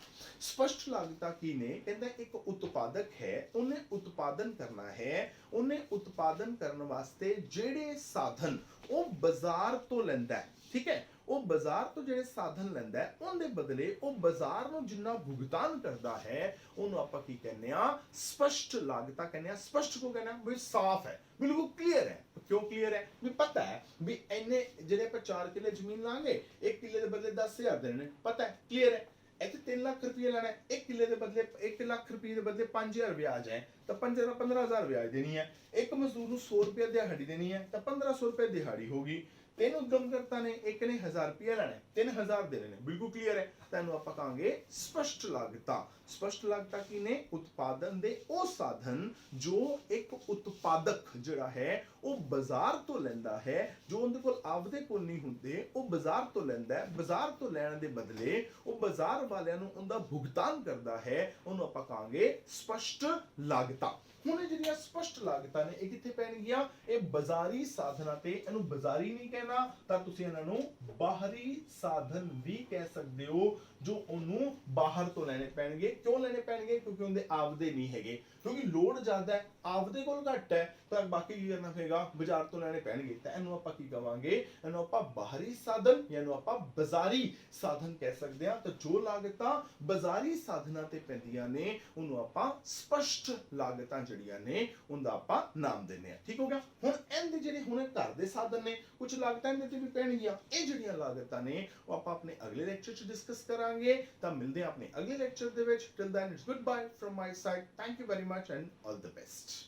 ਸਪਸ਼ਟ ਲਾਗਤਾਂ ਕੀ ਨੇ? ਕਹਿੰਦਾ ਇੱਕ ਉਤਪਾਦਕ ਹੈ, ਉਹਨੇ ਉਤਪਾਦਨ ਕਰਨਾ ਹੈ, ਉਹਨੇ ਉਤਪਾਦਨ ਕਰਨ ਵਾਸਤੇ ਜਿਹੜੇ ਸਾਧਨ ਉਹ ਬਾਜ਼ਾਰ ਤੋਂ ਲੈਂਦਾ ਹੈ, ਠੀਕ ਹੈ, ਉਹ ਬਾਜ਼ਾਰ ਤੋਂ ਜਿਹੜੇ ਸਾਧਨ ਲੈਂਦਾ ਹੈ ਉਹਦੇ ਬਦਲੇ ਉਹ ਬਾਜ਼ਾਰ ਨੂੰ ਜਿੰਨਾ ਭੁਗਤਾਨ ਕਰਦਾ ਹੈ ਉਹਨੂੰ ਆਪਾਂ ਕੀ ਕਹਿੰਦੇ ਆ? ਸਪਸ਼ਟ ਲਾਗਤਾਂ ਕਹਿੰਦੇ ਆ। ਸਪਸ਼ਟ ਕੋ ਕਹਿੰਦੇ ਆ ਵੀ ਸਾਫ਼ ਹੈ, ਬਿਲਕੁਲ ਕਲੀਅਰ ਹੈ। ਕਿਉਂ ਕਲੀਅਰ ਹੈ? ਵੀ ਪਤਾ ਹੈ ਵੀ ਇੰਨੇ ਜਿਹੜੇ ਆਪਾਂ 4 ਕਿੱਲੇ ਜ਼ਮੀਨ ਲਾਂਗੇ, 1 ਕਿੱਲੇ ਦੇ ਬਦਲੇ 10,000 ਦੇਣੇ ਨੇ, ਪਤਾ ਹੈ, ਕਲੀਅਰ ਹੈ। ਇੱਥੇ 3 ਲੱਖ ਰੁਪਏ ਲੈਣਾ ਹੈ, 1 ਕਿੱਲੇ ਦੇ ਬਦਲੇ 1 ਲੱਖ ਰੁਪਏ ਦੇ ਬਦਲੇ 5,000 ਵਿਆਜ ਹੈ, ਤਾਂ 15,000 ਵਿਆਜ ਦੇਣੀ ਹੈ। ਇੱਕ ਮਜ਼ਦੂਰ ਨੂੰ 100 ਰੁਪਏ ਦਿਹਾੜੀ ਦੇਣੀ ਹੈ, ਤਾਂ 1500 ਰੁਪਏ ਦਿਹਾੜੀ ਹੋਗੀ। 3 ਉਦਮਕਰਤਾ ਨੇ, ਇੱਕ ਨੇ 1000 ਰੁਪਏ ਲੈਣਾ, 3000 ਦੇਣੇ ਨੇ, ਬਿਲਕੁਲ ਕਲੀਅਰ ਹੈ। ਤੈਨੂੰ ਆਪਾਂ ਕਹਾਂਗੇ ਸਪਸ਼ਟ ਲਾਗਤਾਂ। ਸਪਸ਼ਟ ਲਾਗਤਾਂ ਕੀ ਨੇ? ਉਤਪਾਦਨ ਦੇ ਉਹ ਸਾਧਨ ਜੋ ਇੱਕ ਉਤਪਾਦਕ ਜਿਹੜਾ ਹੈ ਉਹ ਬਾਜ਼ਾਰ ਤੋਂ ਲੈਂਦਾ ਹੈ, ਜੋ ਉਹਦੇ ਕੋਲ ਆਪਦੇ ਕੋਲ ਨਹੀਂ ਹੁੰਦੇ, ਉਹ ਬਾਜ਼ਾਰ ਤੋਂ ਲੈਂਦਾ ਹੈ। ਬਾਜ਼ਾਰ ਤੋਂ ਲੈਣ ਦੇ ਬਦਲੇ ਉਹ ਬਾਜ਼ਾਰ ਵਾਲਿਆਂ ਨੂੰ ਉਹਦਾ ਭੁਗਤਾਨ ਕਰਦਾ ਹੈ, ਉਹਨੂੰ ਆਪਾਂ ਕਹਾਂਗੇ ਸਪਸ਼ਟ ਲਾਗਤਾਂ। ਹੁਣ ਇਹ ਜਿਹੜੀਆਂ ਸਪਸ਼ਟ ਲਾਗਤਾਂ ਨੇ ਇਹ ਕਿੱਥੇ ਪੈਣਗੀਆਂ? ਇਹ ਬਾਜ਼ਾਰੀ ਸਾਧਨਾਂ ਤੇ। ਇਹਨੂੰ ਬਾਜ਼ਾਰੀ ਨਹੀਂ ਕਹਿਣਾ ਤਾਂ ਤੁਸੀਂ ਇਹਨਾਂ ਨੂੰ ਬਾਹਰੀ ਸਾਧਨ ਵੀ ਕਹਿ ਸਕਦੇ ਹੋ, ਜੋ ਉਹਨੂੰ ਬਾਹਰ ਤੋਂ ਲੈਣੇ ਪੈਣਗੇ। ਕਿਉਂ ਲੈਣੇ ਪੈਣਗੇ? ਕਿਉਂਕਿ ਉਹਦੇ ਆਪਦੇ ਨਹੀਂ ਹੈਗੇ, ਕਿਉਂਕਿ ਲੋਡ ਜ਼ਿਆਦਾ ਹੈ, ਆਪਦੇ ਕੋਲ ਘੱਟ ਹੈ, ਤਾਂ ਬਾਕੀ ਕੀ ਕਰਨਾ ਪਏਗਾ? ਬਾਜ਼ਾਰ ਤੋਂ ਲੈਣੇ ਪੈਣਗੇ। ਤਾਂ ਇਹਨੂੰ ਆਪਾਂ ਕੀ ਕਵਾਂਗੇ? ਇਹਨੂੰ ਆਪਾਂ ਬਾਹਰੀ ਸਾਧਨ ਜਾਂ ਇਹਨੂੰ ਆਪਾਂ ਬਾਜ਼ਾਰੀ ਸਾਧਨ ਕਹਿ ਸਕਦੇ ਹਾਂ। ਤਾਂ ਜੋ ਲਾਗਤਾਂ ਬਾਜ਼ਾਰੀ ਸਾਧਨਾਂ ਤੇ ਪੈਂਦੀਆਂ ਨੇ ਉਹਨੂੰ ਆਪਾਂ ਸਪਸ਼ਟ ਲਾਗਤਾਂ ਜਿਹੜੀਆਂ ਨੇ ਉਹਦਾ ਆਪਾਂ ਨਾਮ ਦਿੰਦੇ ਆ। ਠੀਕ ਹੋ ਗਿਆ? ਹੁਣ ਇਹਦੇ ਜਿਹੜੇ ਹੁਣ ਘਰ ਦੇ ਸਾਧਨ ਨੇ, ਕੁਝ ਲਾਗਤਾਂ ਇਹਦੇ ਤੇ ਵੀ ਪੈਣਗੀਆਂ। ਇਹ ਜਿਹੜੀਆਂ ਲਾਗਤਾਂ ਨੇ ਉਹ ਆਪਾਂ ਆਪਣੇ ਅਗਲੇ ਲੈਕਚਰ 'ਚ ਡਿਸਕਸ ਕਰਾਂਗੇ। ਤਾਂ ਮਿਲਦੇ ਆ ਆਪਣੇ ਅਗਲੇ ਲੈਕਚਰ ਦੇ ਵਿੱਚ। Till then it's goodbye from my side. Thank you very much and all the best.